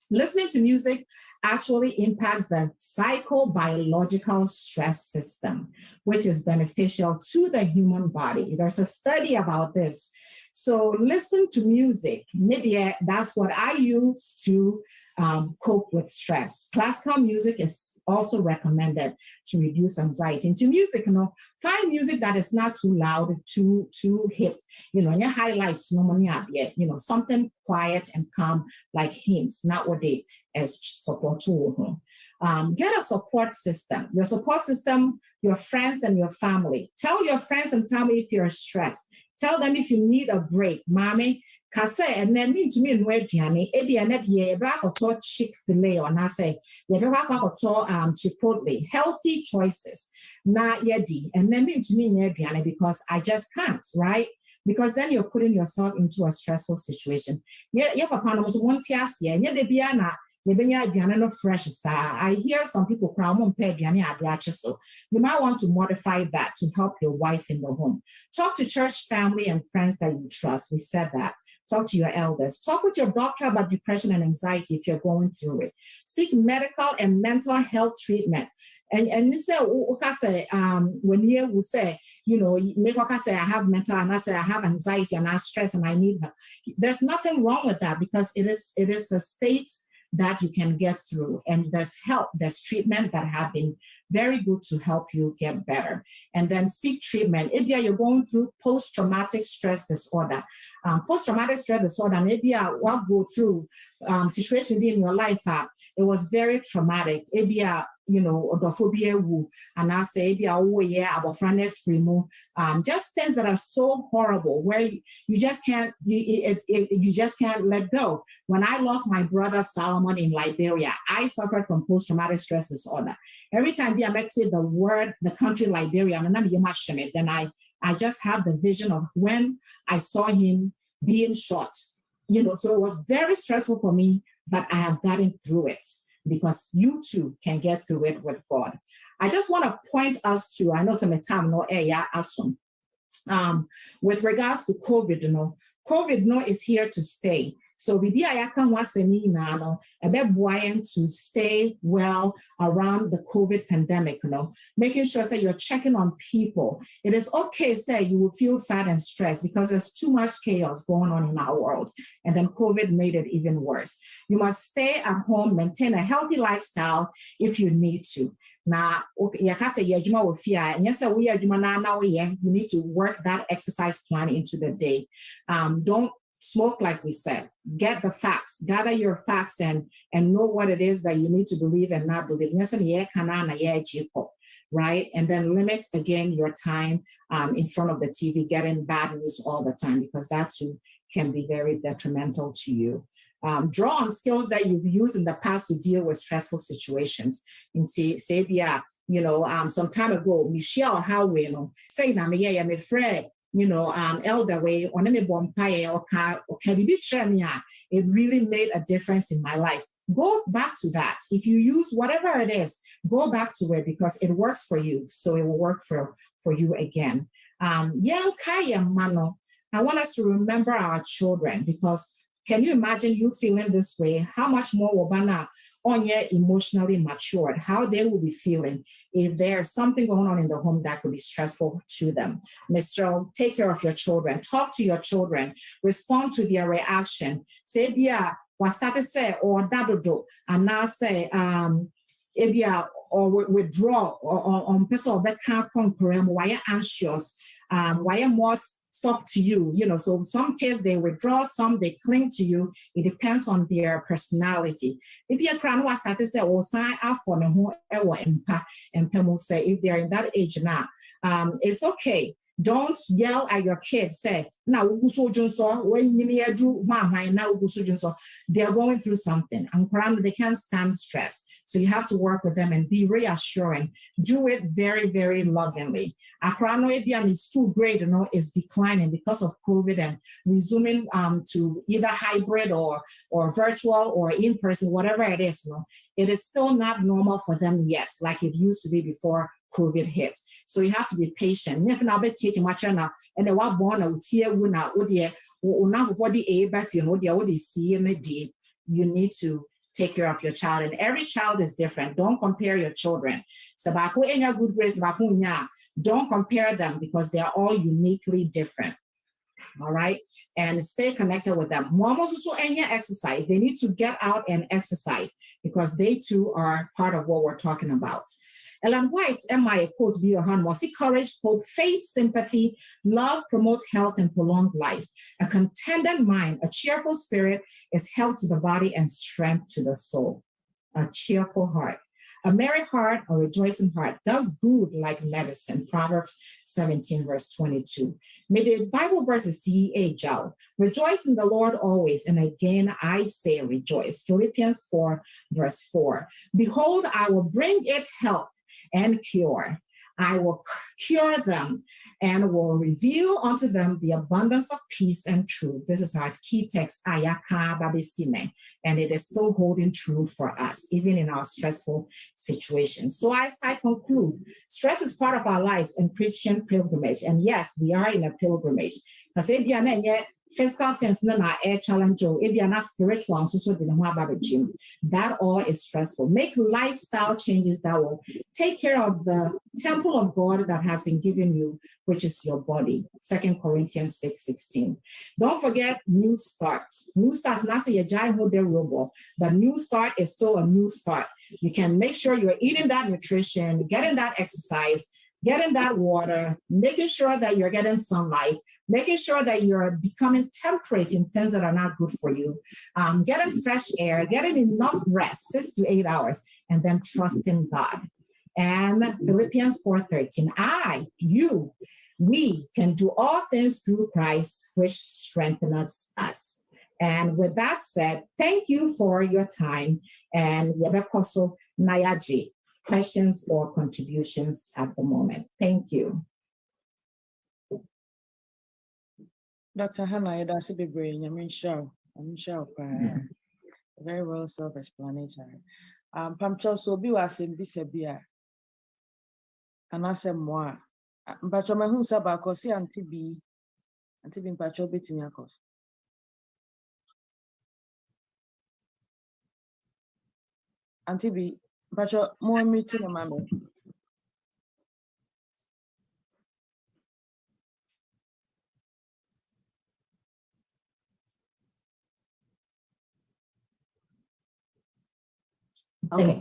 Listening to music actually impacts the psychobiological stress system, which is beneficial to the human body. There's a study about this. So listen to music. Media, that's what I use to cope with stress. Classical music is also recommended to reduce anxiety. And to music, find music that is not too loud, too hip. Your highlights, something quiet and calm like hymns, not what they as support to. Get a support system. Your support system, your friends and your family. Tell your friends and family if you're stressed. Tell them if you need a break. Mommy, kase and then mean to me in where Diane, ebi anet ye back or Chick-fil-A or na say ye back or Chipotle. Healthy choices. Na yedi and then mean to me in Diane because I just can't, right? Because then you're putting yourself into a stressful situation. Yeah, papa no so want yes, yeah, de biana no fresh. I hear some people cry, so you might want to modify that to help your wife in the home. Talk to church family and friends that you trust. We said that. Talk to your elders. Talk with your doctor about depression and anxiety if you're going through it. Seek medical and mental health treatment. And you say, when you will say, make say I have mental and I say I have anxiety and I stress and I need help. There's nothing wrong with that because it is a state that you can get through, and there's help, there's treatment that have been very good to help you get better. And then seek treatment. If you're going through post-traumatic stress disorder, post-traumatic stress disorder, maybe what go through situation in your life, it was very traumatic. Maybe odophobia wu, and I say just things that are so horrible where you just can't you just can't let go. When I lost my brother Solomon in Liberia, I suffered from post-traumatic stress disorder. Every time I met the country Liberia, then I just have the vision of when I saw him being shot. So it was very stressful for me, but I have gotten through it, because you too can get through it with God. I just want to point us to, I know some time no area assume. With regards to COVID, COVID is here to stay. So bibi ayaka wasemi na no ebe to stay well around the COVID pandemic, making sure that you're checking on people. It is okay, say you will feel sad and stressed because there's too much chaos going on in our world, and then COVID made it even worse. You must stay at home, maintain a healthy lifestyle if you need to. Now, you need to work that exercise plan into the day. Don't smoke, like we said. Get the facts, gather your facts, and know what it is that you need to believe and not believe. Right? And then limit again your time in front of the TV, getting bad news all the time, because that too can be very detrimental to you. Draw on skills that you've used in the past to deal with stressful situations. And say, some time ago, Michelle Howey, say, I'm afraid. Elder way, or it really made a difference in my life. Go back to that. If you use whatever it is, go back to it because it works for you. So it will work for you again. I want us to remember our children, because can you imagine you feeling this way? How much more Wabana on your emotionally matured, how they will be feeling if there's something going on in the home that could be stressful to them. Mr. Take care of your children, talk to your children, respond to their reaction. Say, Bia, what started say, or dadodo, and now say, or withdraw, or person or can't conquer, why you're anxious, why you're more stuck to you, so in some cases they withdraw, some they cling to you. It depends on their personality. If you're crying, what started say, or sign up for the whole and people say, if they're in that age now, it's okay. Don't yell at your kids. Say, now they're going through something, and they can't stand stress. So you have to work with them and be reassuring. Do it very, very lovingly. Akrano Ebian is too great, is declining because of COVID and resuming to either hybrid or virtual or in person, whatever it is. It is still not normal for them yet, like it used to be before COVID hit. So you have to be patient. You need to take care of your child, and every child is different. Don't compare your children. Don't compare them because they are all uniquely different. All right, and stay connected with them. Also, any exercise, they need to get out and exercise because they too are part of what we're talking about. Ellen White's MI quote, DR.HANNAH, was courage, hope, faith, sympathy, love, promote health, and prolonged life. A contented mind, a cheerful spirit is health to the body and strength to the soul. A cheerful heart. A merry heart, a rejoicing heart, does good like medicine. Proverbs 17, verse 22. May the Bible verses see a jow. Rejoice in the Lord always, and again I say rejoice. Philippians 4, verse 4. Behold, I will bring it health and cure. I will cure them and will reveal unto them the abundance of peace and truth. This is our key text, Ayaka Babisime, and it is still holding true for us, even in our stressful situations. So as I conclude, stress is part of our lives and Christian pilgrimage. And yes, we are in a pilgrimage. Because physical things na air challenge or if you're not spiritual, so that all is stressful. Make lifestyle changes that will take care of the temple of God that has been given you, which is your body. 2 Corinthians 6:16. Don't forget new start. New start, not say a giant robot, but new start is still a new start. You can make sure you're eating that nutrition, getting that exercise, getting that water, making sure that you're getting sunlight, making sure that you're becoming temperate in things that are not good for you, getting fresh air, getting enough rest, 6 to 8 hours, and then trusting God. And Philippians 4:13, we can do all things through Christ, which strengthens us. And with that said, thank you for your time. And Yebekoso Nayaji, questions or contributions at the moment. Thank you.
Dr. Hannah, that's a big brain. I'm sure. Very well self-explanatory. Pamcho so be was in Bisabia. And I said more. But my who saba kosi anti be pacho betin yakos. Anti be pacho more meeting a mamma.
Okay,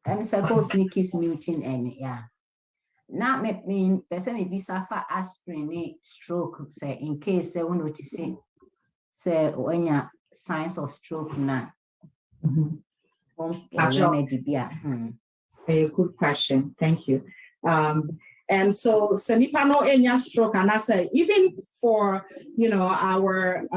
I'm supposed to keep muting Amy, yeah. Now, me person may be suffer aspirin stroke, say in case they won't notice it, say when you signs of stroke now.
A good question. Thank you. And so Sanipano enya stroke, and I say even for our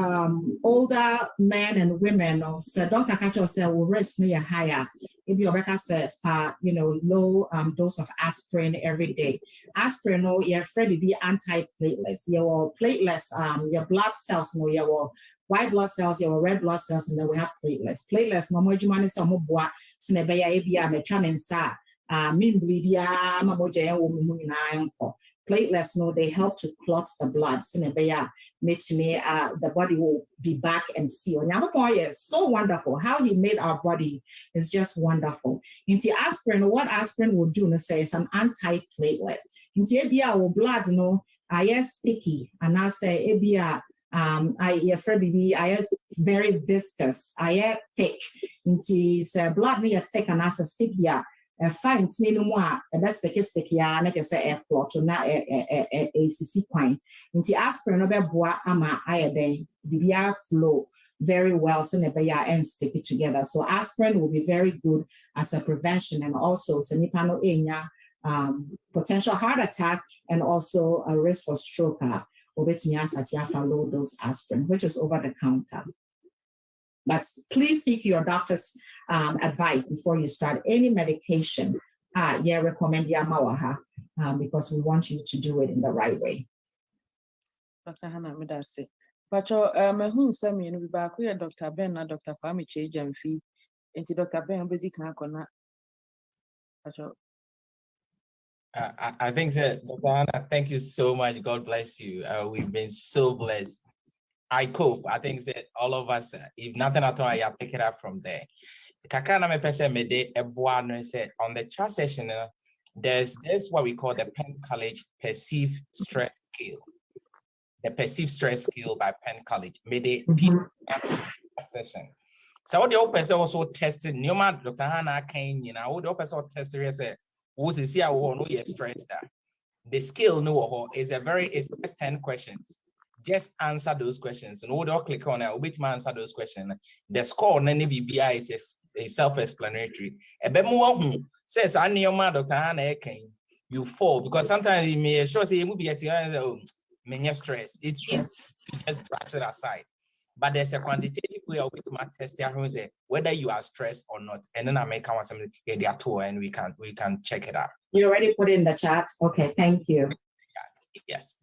older men and women, so Dr. Kacho said will risk me higher. If you said low dose of aspirin every day. Aspirin you're afraid to be anti-platelets. Your platelets, your blood cells, your white blood cells, your red blood cells, and then we have platelets. Platelets, no more jumani sa mo boa sinebeya ebia metramensa. Platelets, they help to clot the blood. The body will be back and seal. Is so wonderful. How he made our body is just wonderful. Into aspirin, what aspirin will do, say, is an anti-platelet. Into our blood, I am sticky, and I say, I very viscous, I am thick. Into blood near thick and as a sticky. Fine, no more. That's the sticky. I can say a plot or not a CC coin. Into aspirin, ama iodine, BBR flow very well, so and stick it together. So aspirin will be very good as a prevention and also sanipano enya potential heart attack and also a risk for stroke. Low dose aspirin, which is over the counter. But please seek your doctor's advice before you start any medication. Recommend Yamawaha because we want you to do it in the right way.
Dr. Hannah, me that's it. Pacho, who send me be back here, Dr. Ben and Dr. Kwame Jamfi. Into Dr. Ben, but you can't connect. Pacho.
I think that, Dr. Hannah, thank you so much. God bless you. We've been so blessed. I cope. I think that all of us, if nothing at all, I pick it up from there. Kakana me pese me de eboano said on the chat session, there's what we call the Penn College Perceived Stress Scale. The Perceived Stress Scale by Penn College. Me de session. So what the open also tested Newman, Dr. Hannah Kane, what the open also tested say, who's in see how no you stress that. The scale is it's just 10 questions. Just answer those questions. And we'll click on it. We'll answer those questions. The score on any BBI is self-explanatory. A bit more says, I need your man, Dr. Hannah Kane. You fall because sometimes you may show say you will be at your many stress. It's easy to just brush it aside. but there's a quantitative way of test whether you are stressed or not. And then I make something and we can check it out.
You already put it in the chat. Okay, thank you.
Yes.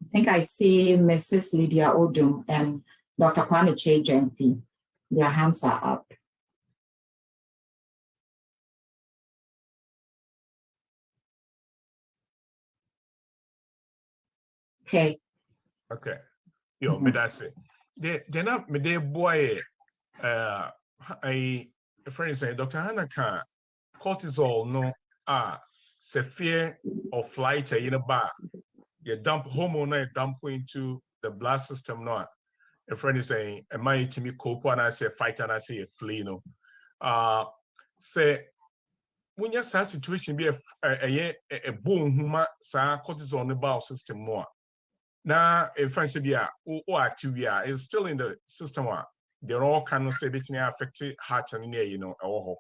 I think I see Mrs. Lydia Odum and Dr. Kwame Jenfi. Their hands are up. Okay.
Okay. Yo, me that's it. Then up me de boy a friend say Dr. Hannah can cortisol no se fear of flight in a bar. You dump hormone and dump into the blood system no. A friend is saying, am I to me cope and I say fight and I say flee no. Say when you say situation be a boom huma sa cortisol in the bowel system more. Now, if friends say or activity is still in the system, they're all kind of say between affected heart and you know, or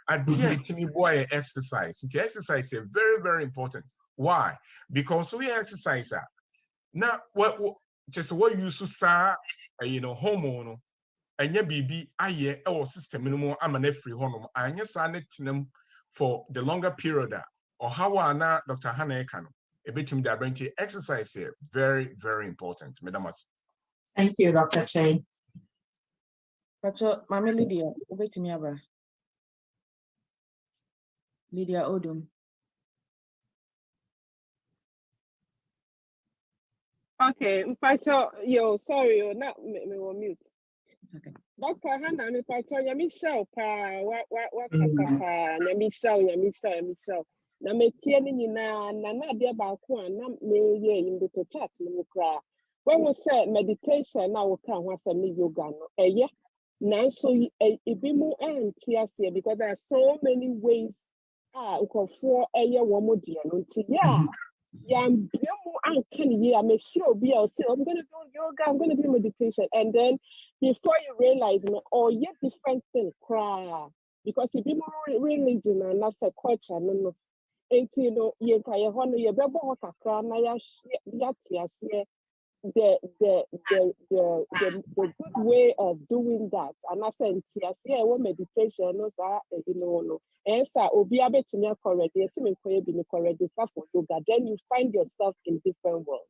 and me boy exercise. The exercise is very, very important. Why? Because we exercise now what just what you say, you know, hormone and your baby aye our system minimum I'm an free hormone and yes I need them for the longer period or how are now Dr. Hannah can a bit of the exercise here very, very important.
Thank you, Dr. Che.
Mama Lydia, wait me about Lydia Odum.
Okay, Mpacho, yo, sorry, you're not me on mute.
Okay.
Dr. Hannah, me Mpacho, ya Michelle, what kasa, na Michelle. Na me tieni ni na dia ba ko na me ye in the chat me kra. When we say meditation na we kan ho say me yoga no. Eye. Na so e bi mu anti ase because there are so many ways ukofo eye wo mo die no nti yeah. I'm sure be I'm going to do yoga, I'm going to do meditation. And then before you realize, oh, yeah, different thing, cry. Because if you more religion and that's a culture, no. And you know, you can you the good way of doing that. And I said, meditation, you know, and so obi abetumi correct yes me be correct stuff for yoga, then you find yourself in different worlds.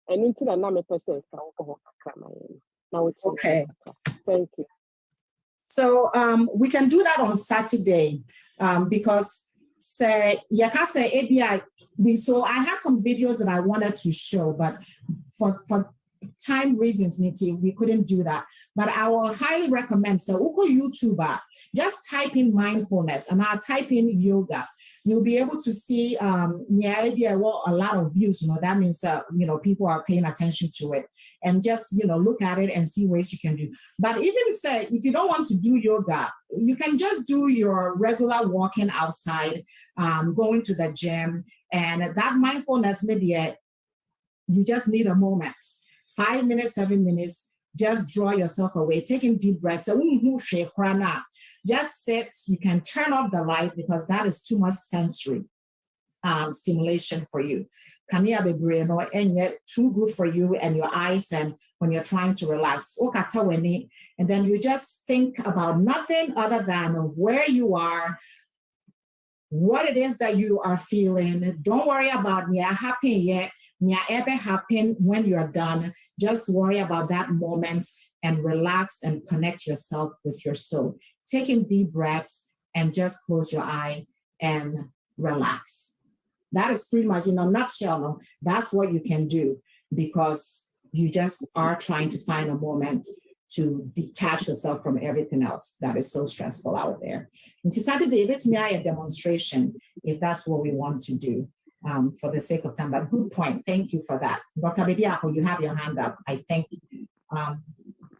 And until another person now it's
okay.
Thank you.
So we can do that on Saturday because say yakase ABI. So I have some videos that I wanted to show, but for time reasons, we couldn't do that. But I will highly recommend, so Uko YouTuber, just type in mindfulness and I'll type in yoga. You'll be able to see a lot of views, you know, that means, you know, people are paying attention to it and just, you know, look at it and see ways you can do. But even say, if you don't want to do yoga, you can just do your regular walking outside, going to the gym, and that mindfulness media, you just need a moment. 5 minutes, 7 minutes, just draw yourself away, taking deep breaths. So just sit, you can turn off the light because that is too much sensory stimulation for you. And yet too good for you and your eyes and when you're trying to relax. And then you just think about nothing other than where you are, what it is that you are feeling. Don't worry about happy yet. Ever happen when you're done. Just worry about that moment and relax and connect yourself with your soul. Taking deep breaths and just close your eye and relax. That is pretty much, in a nutshell, that's what you can do because you just are trying to find a moment to detach yourself from everything else that is so stressful out there. And Saturday, let me a demonstration if that's what we want to do. For the sake of time, but good point. Thank you for that. Dr. Bediako, you have your hand up. I thank you.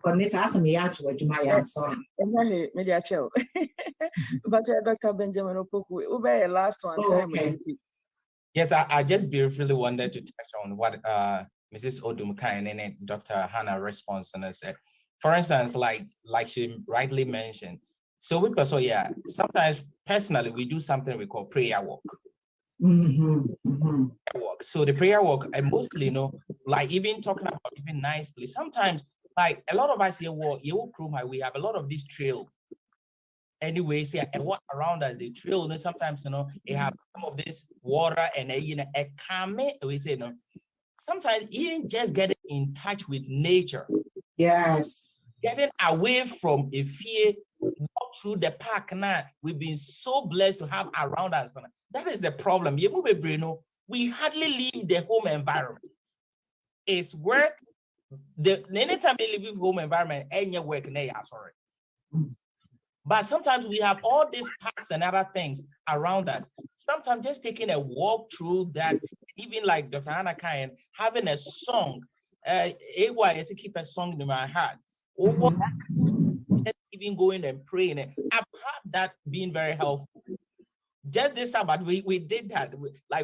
Coordinator, I'm sorry.
But Dr. Benjamin Opoku, Ube last one time.
Okay.
Yes, I just briefly wanted to touch on what Mrs. Odum-Kain and Dr. Hannah response and I said, for instance, like she rightly mentioned. So sometimes personally we do something we call prayer walk. Walk. So the prayer walk, and mostly, like even talking about even nice place. Sometimes, like a lot of us here, we have a lot of this trail. Anyways, yeah, and what around us, the trail, sometimes, it have some of this water and a calm, we say, sometimes even just getting in touch with nature.
Yes.
Getting away from a fear, walk through the park now. We've been so blessed to have around us. That is the problem. We hardly leave the home environment. It's work. Anytime they leave home environment, any work, sorry. But sometimes we have all these parks and other things around us. Sometimes just taking a walk through that, even like Dr. Hannah Kayan, having a song, AYS keep a song in my heart. Just even going and praying. I've had that being very helpful. Just this Sabbath, we did that.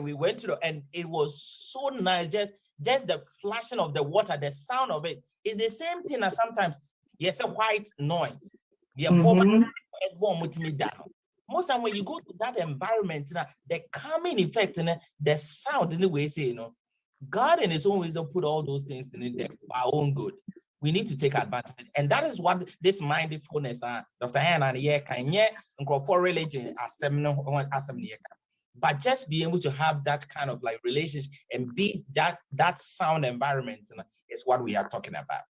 We went to and it was so nice. Just the flashing of the water, the sound of it is the same thing as sometimes a white noise. Warm with me down. Most time when you go to that environment, the calming effect and the sound in the way say, God in his own wisdom put all those things in there for our own good. We need to take advantage. And that is what this mindfulness, Dr. Hannah, for religion, but just be able to have that kind of like relationship and be that sound environment is what we are talking about.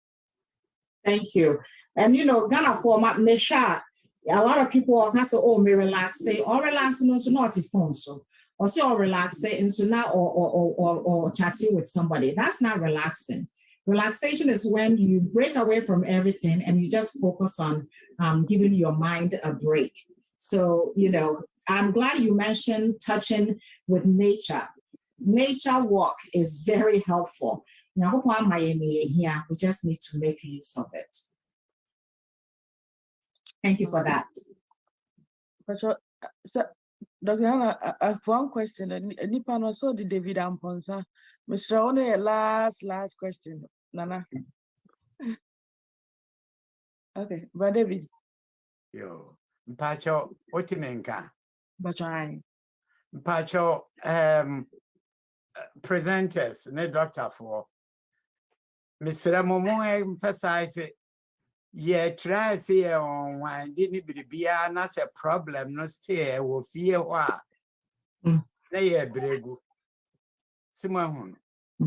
Thank you. And Ghana format Mesha, a lot of people can say, oh, me relax, say, or relax, no, so not phone, so, or say, or relax, say, and so now, or chatting with somebody. That's not relaxing. Relaxation is when you break away from everything and you just focus on giving your mind a break. So, I'm glad you mentioned touching with nature. Nature walk is very helpful. Now, we just need to make use of it. Thank you for that.
So, Dr. Hannah, I have one question. Nipan also the David Amponsa. Mr. Only last question. Nana. Okay, Brother David.
Yo, Mpacho, Otimenka.
Bachai.
Mpacho, presenters, ne doctor for. Mr. Momo emphasize it. Yeah, try to say on one didn't be a problem, no stay or fear what. Nay, bregu. Simon.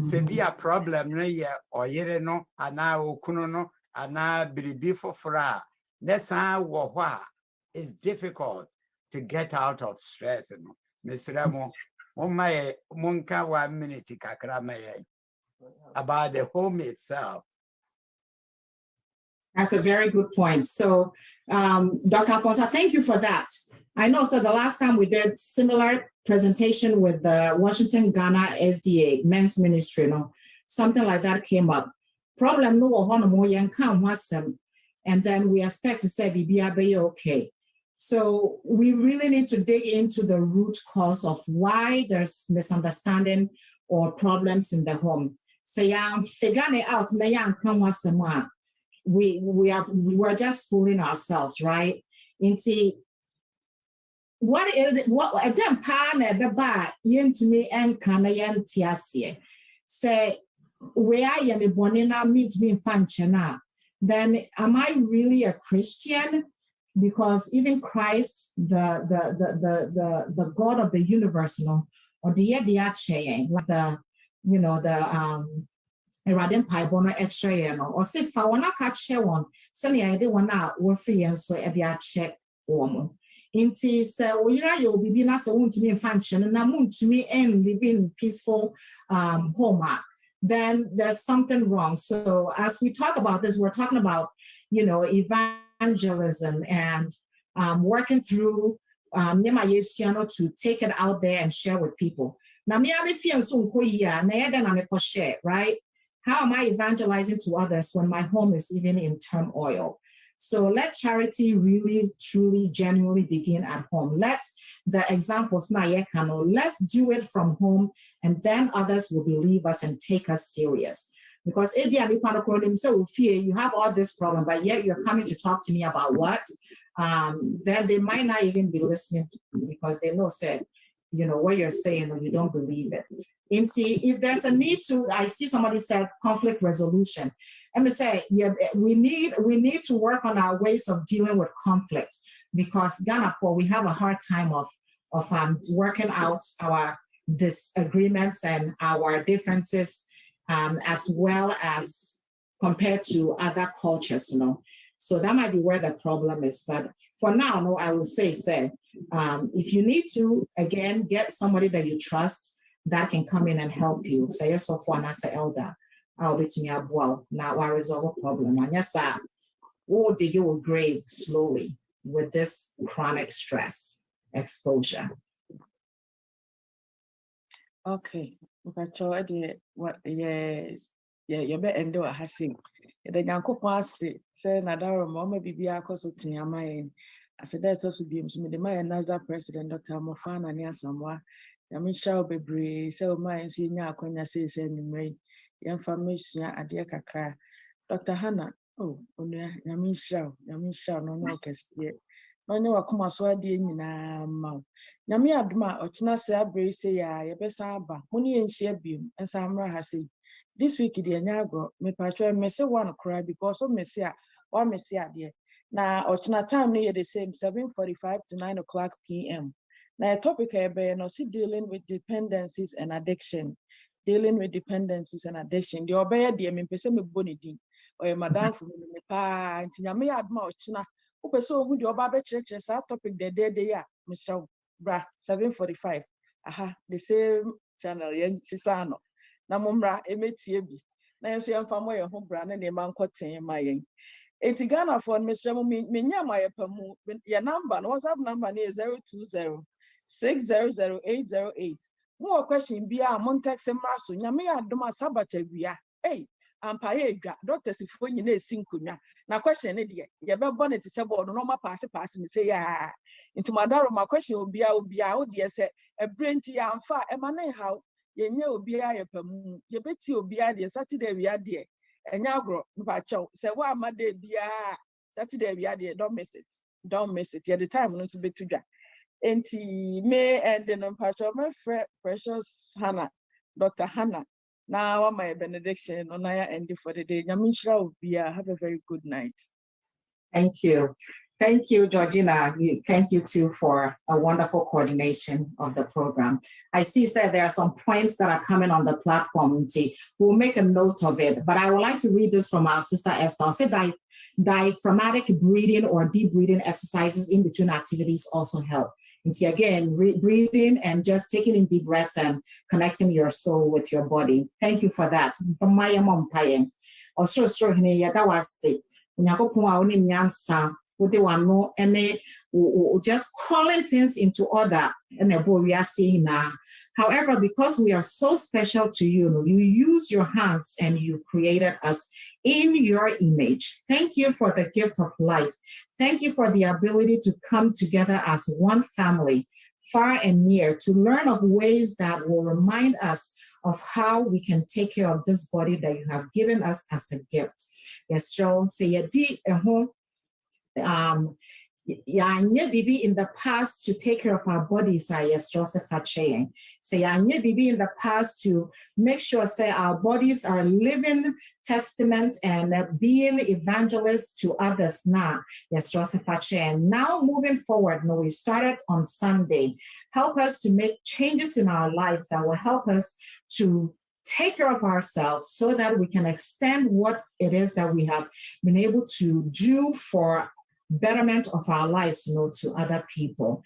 Se be a problem, no, yeah, or no, and now kuno, and now be for fra. That's how it's difficult to get out of stress. Mr. Ramo, on my monka 1 minute, kakrama about the home itself.
That's a very good point. So, Dr. Aponsa, thank you for that. I know, so the last time we did similar presentation with the Washington Ghana SDA men's ministry, something like that came up. Problem no one more young come and then we expect to say be okay. So we really need to dig into the root cause of why there's misunderstanding or problems in the home. Say figuring it out, we are just fooling ourselves, right? Into what a damn partner the bar to me and Canadian Tiasie say where I am a bonina means me functional. Then am I really a Christian? Because even Christ, the God of the universe, or the like the Radin Pibono extra, or say if I want to catch one, suddenly I did one out, we're free and so I check woman. Inti so you'll be not so to me function and I'm to me and living peaceful home. Then there's something wrong. So as we talk about this, we're talking about, evangelism and working through to take it out there and share with people. Now, me I feel so share, right? How am I evangelizing to others when my home is even in turmoil? So let charity really, truly, genuinely begin at home. Let the examples let's do it from home, and then others will believe us and take us serious. Because if you have all this problem, but yet you're coming to talk to me about what, then they might not even be listening to you because they know said what you're saying, or you don't believe it. And see, if there's a need to, I see somebody said conflict resolution. Let me say, yeah, we need to work on our ways of dealing with conflict, because Ghana, we have a hard time of working out our disagreements and our differences, as well as compared to other cultures, So that might be where the problem is. But for now, no, I will say, if you need to, again, get somebody that you trust that can come in and help you. Say yourself one as an elder. I'll be to me well. Now I resolve a problem. And yes, we'll dig your grave slowly with this chronic stress exposure.
Okay. What? Yes. Yeah, you better endure a hassing. The Yanko Passy, say Nadara, Mamma Bibia Cosotin, a mine. I said that also beams me the Maya Nazda President, Dr. Mofana near Samoa. Yamin shall be brave, so mine, senior, Konya says, and rain. The information at dear Kakra. Dr. Hannah, oh, Yamin shall, no, Cassia. No, no, I come as well, dear Nina, Mount. Yami Adma, or China say, I brace say, ya, Bessaba, money and share beam, and Samra has said. This week, the Nyagro, me patron may say one cry because of Messia or Messia dear. Now, or time near the same 7:45 to 9 o'clock p.m. Now, a topic I no see dealing with dependencies and addiction. Dealing with dependencies and addiction. The obey dear me pese me bonidi or madam for me pa and Yami Adma or China. Who so would your barber church as our topic the day they are, Mr. Bra 7:45. Aha, the same channel, Sisano. Na mumra emetie bi na enso yemfa mo ye ho bra na ne man koten mayen enti Ghana for Mr. Menya ma yepamu your number no WhatsApp number is 020-600-808 mo question bi a mon text mra so nyame adom asabata wia ampaye edwa doctor sifo nyina esinkonwa na question ne de ye be bo ne tete board no ma pass ne say ya enti madaro ma question obia wo de say e brenti ya amfa e ma ne how yenye obia yepamu yebeti obia de Saturday we ade enya agro mpacho say wa amade bia Saturday we ade don't miss it at the time no to be to dwa enti me and the mpacho my precious Hannah Dr. Hannah now my benediction on I end for the day nyamishra obia have a very good night.
Thank you, Georgina. Thank you too for a wonderful coordination of the program. I see, there are some points that are coming on the platform. We'll make a note of it, but I would like to read this from our sister Esther. I'll say diaphragmatic breathing or deep breathing exercises in between activities also help. And see, again, breathing and just taking in deep breaths and connecting your soul with your body. Thank you for that. Just calling things into order. However, because we are so special to you, you use your hands and you created us in your image. Thank you for the gift of life. Thank you for the ability to come together as one family, far and near, to learn of ways that will remind us of how we can take care of this body that you have given us as a gift. Yes, so say bibi in the past to take care of our bodies, say bibi in the past to make sure our bodies are living testament and being evangelists to others now. Now moving forward, we started on Sunday. Help us to make changes in our lives that will help us to take care of ourselves so that we can extend what it is that we have been able to do for betterment of our lives, to other people.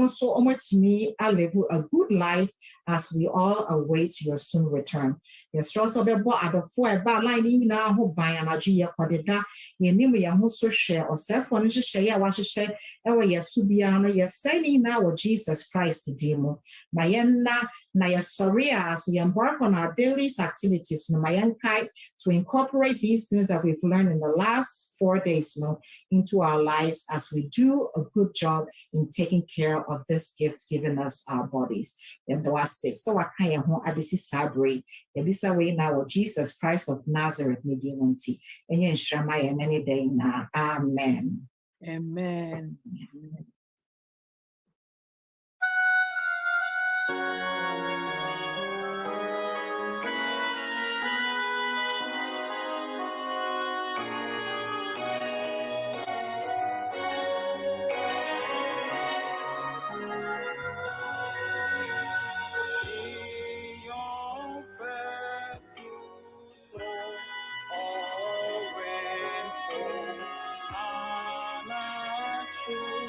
So much me, I live a good life as we all await your soon return. Yes, also be bought at the 4 bar line now who buy an agia quadida, ye name ya so share or self one share, what share, ever yes, Subiana, yes, saying now Jesus Christ demo. Mayana, Naya Soria, as we embark on our daily activities, Mayankai, to incorporate these things that we've learned in the last 4 days, into our lives as we do a good job in taking care of this gift given us, our bodies. And the was say, so I can't abisi sabri, ebisa way now Jesus Christ of Nazareth, Medimonti, and yen Shamay and any day now. Amen.
Amen.
To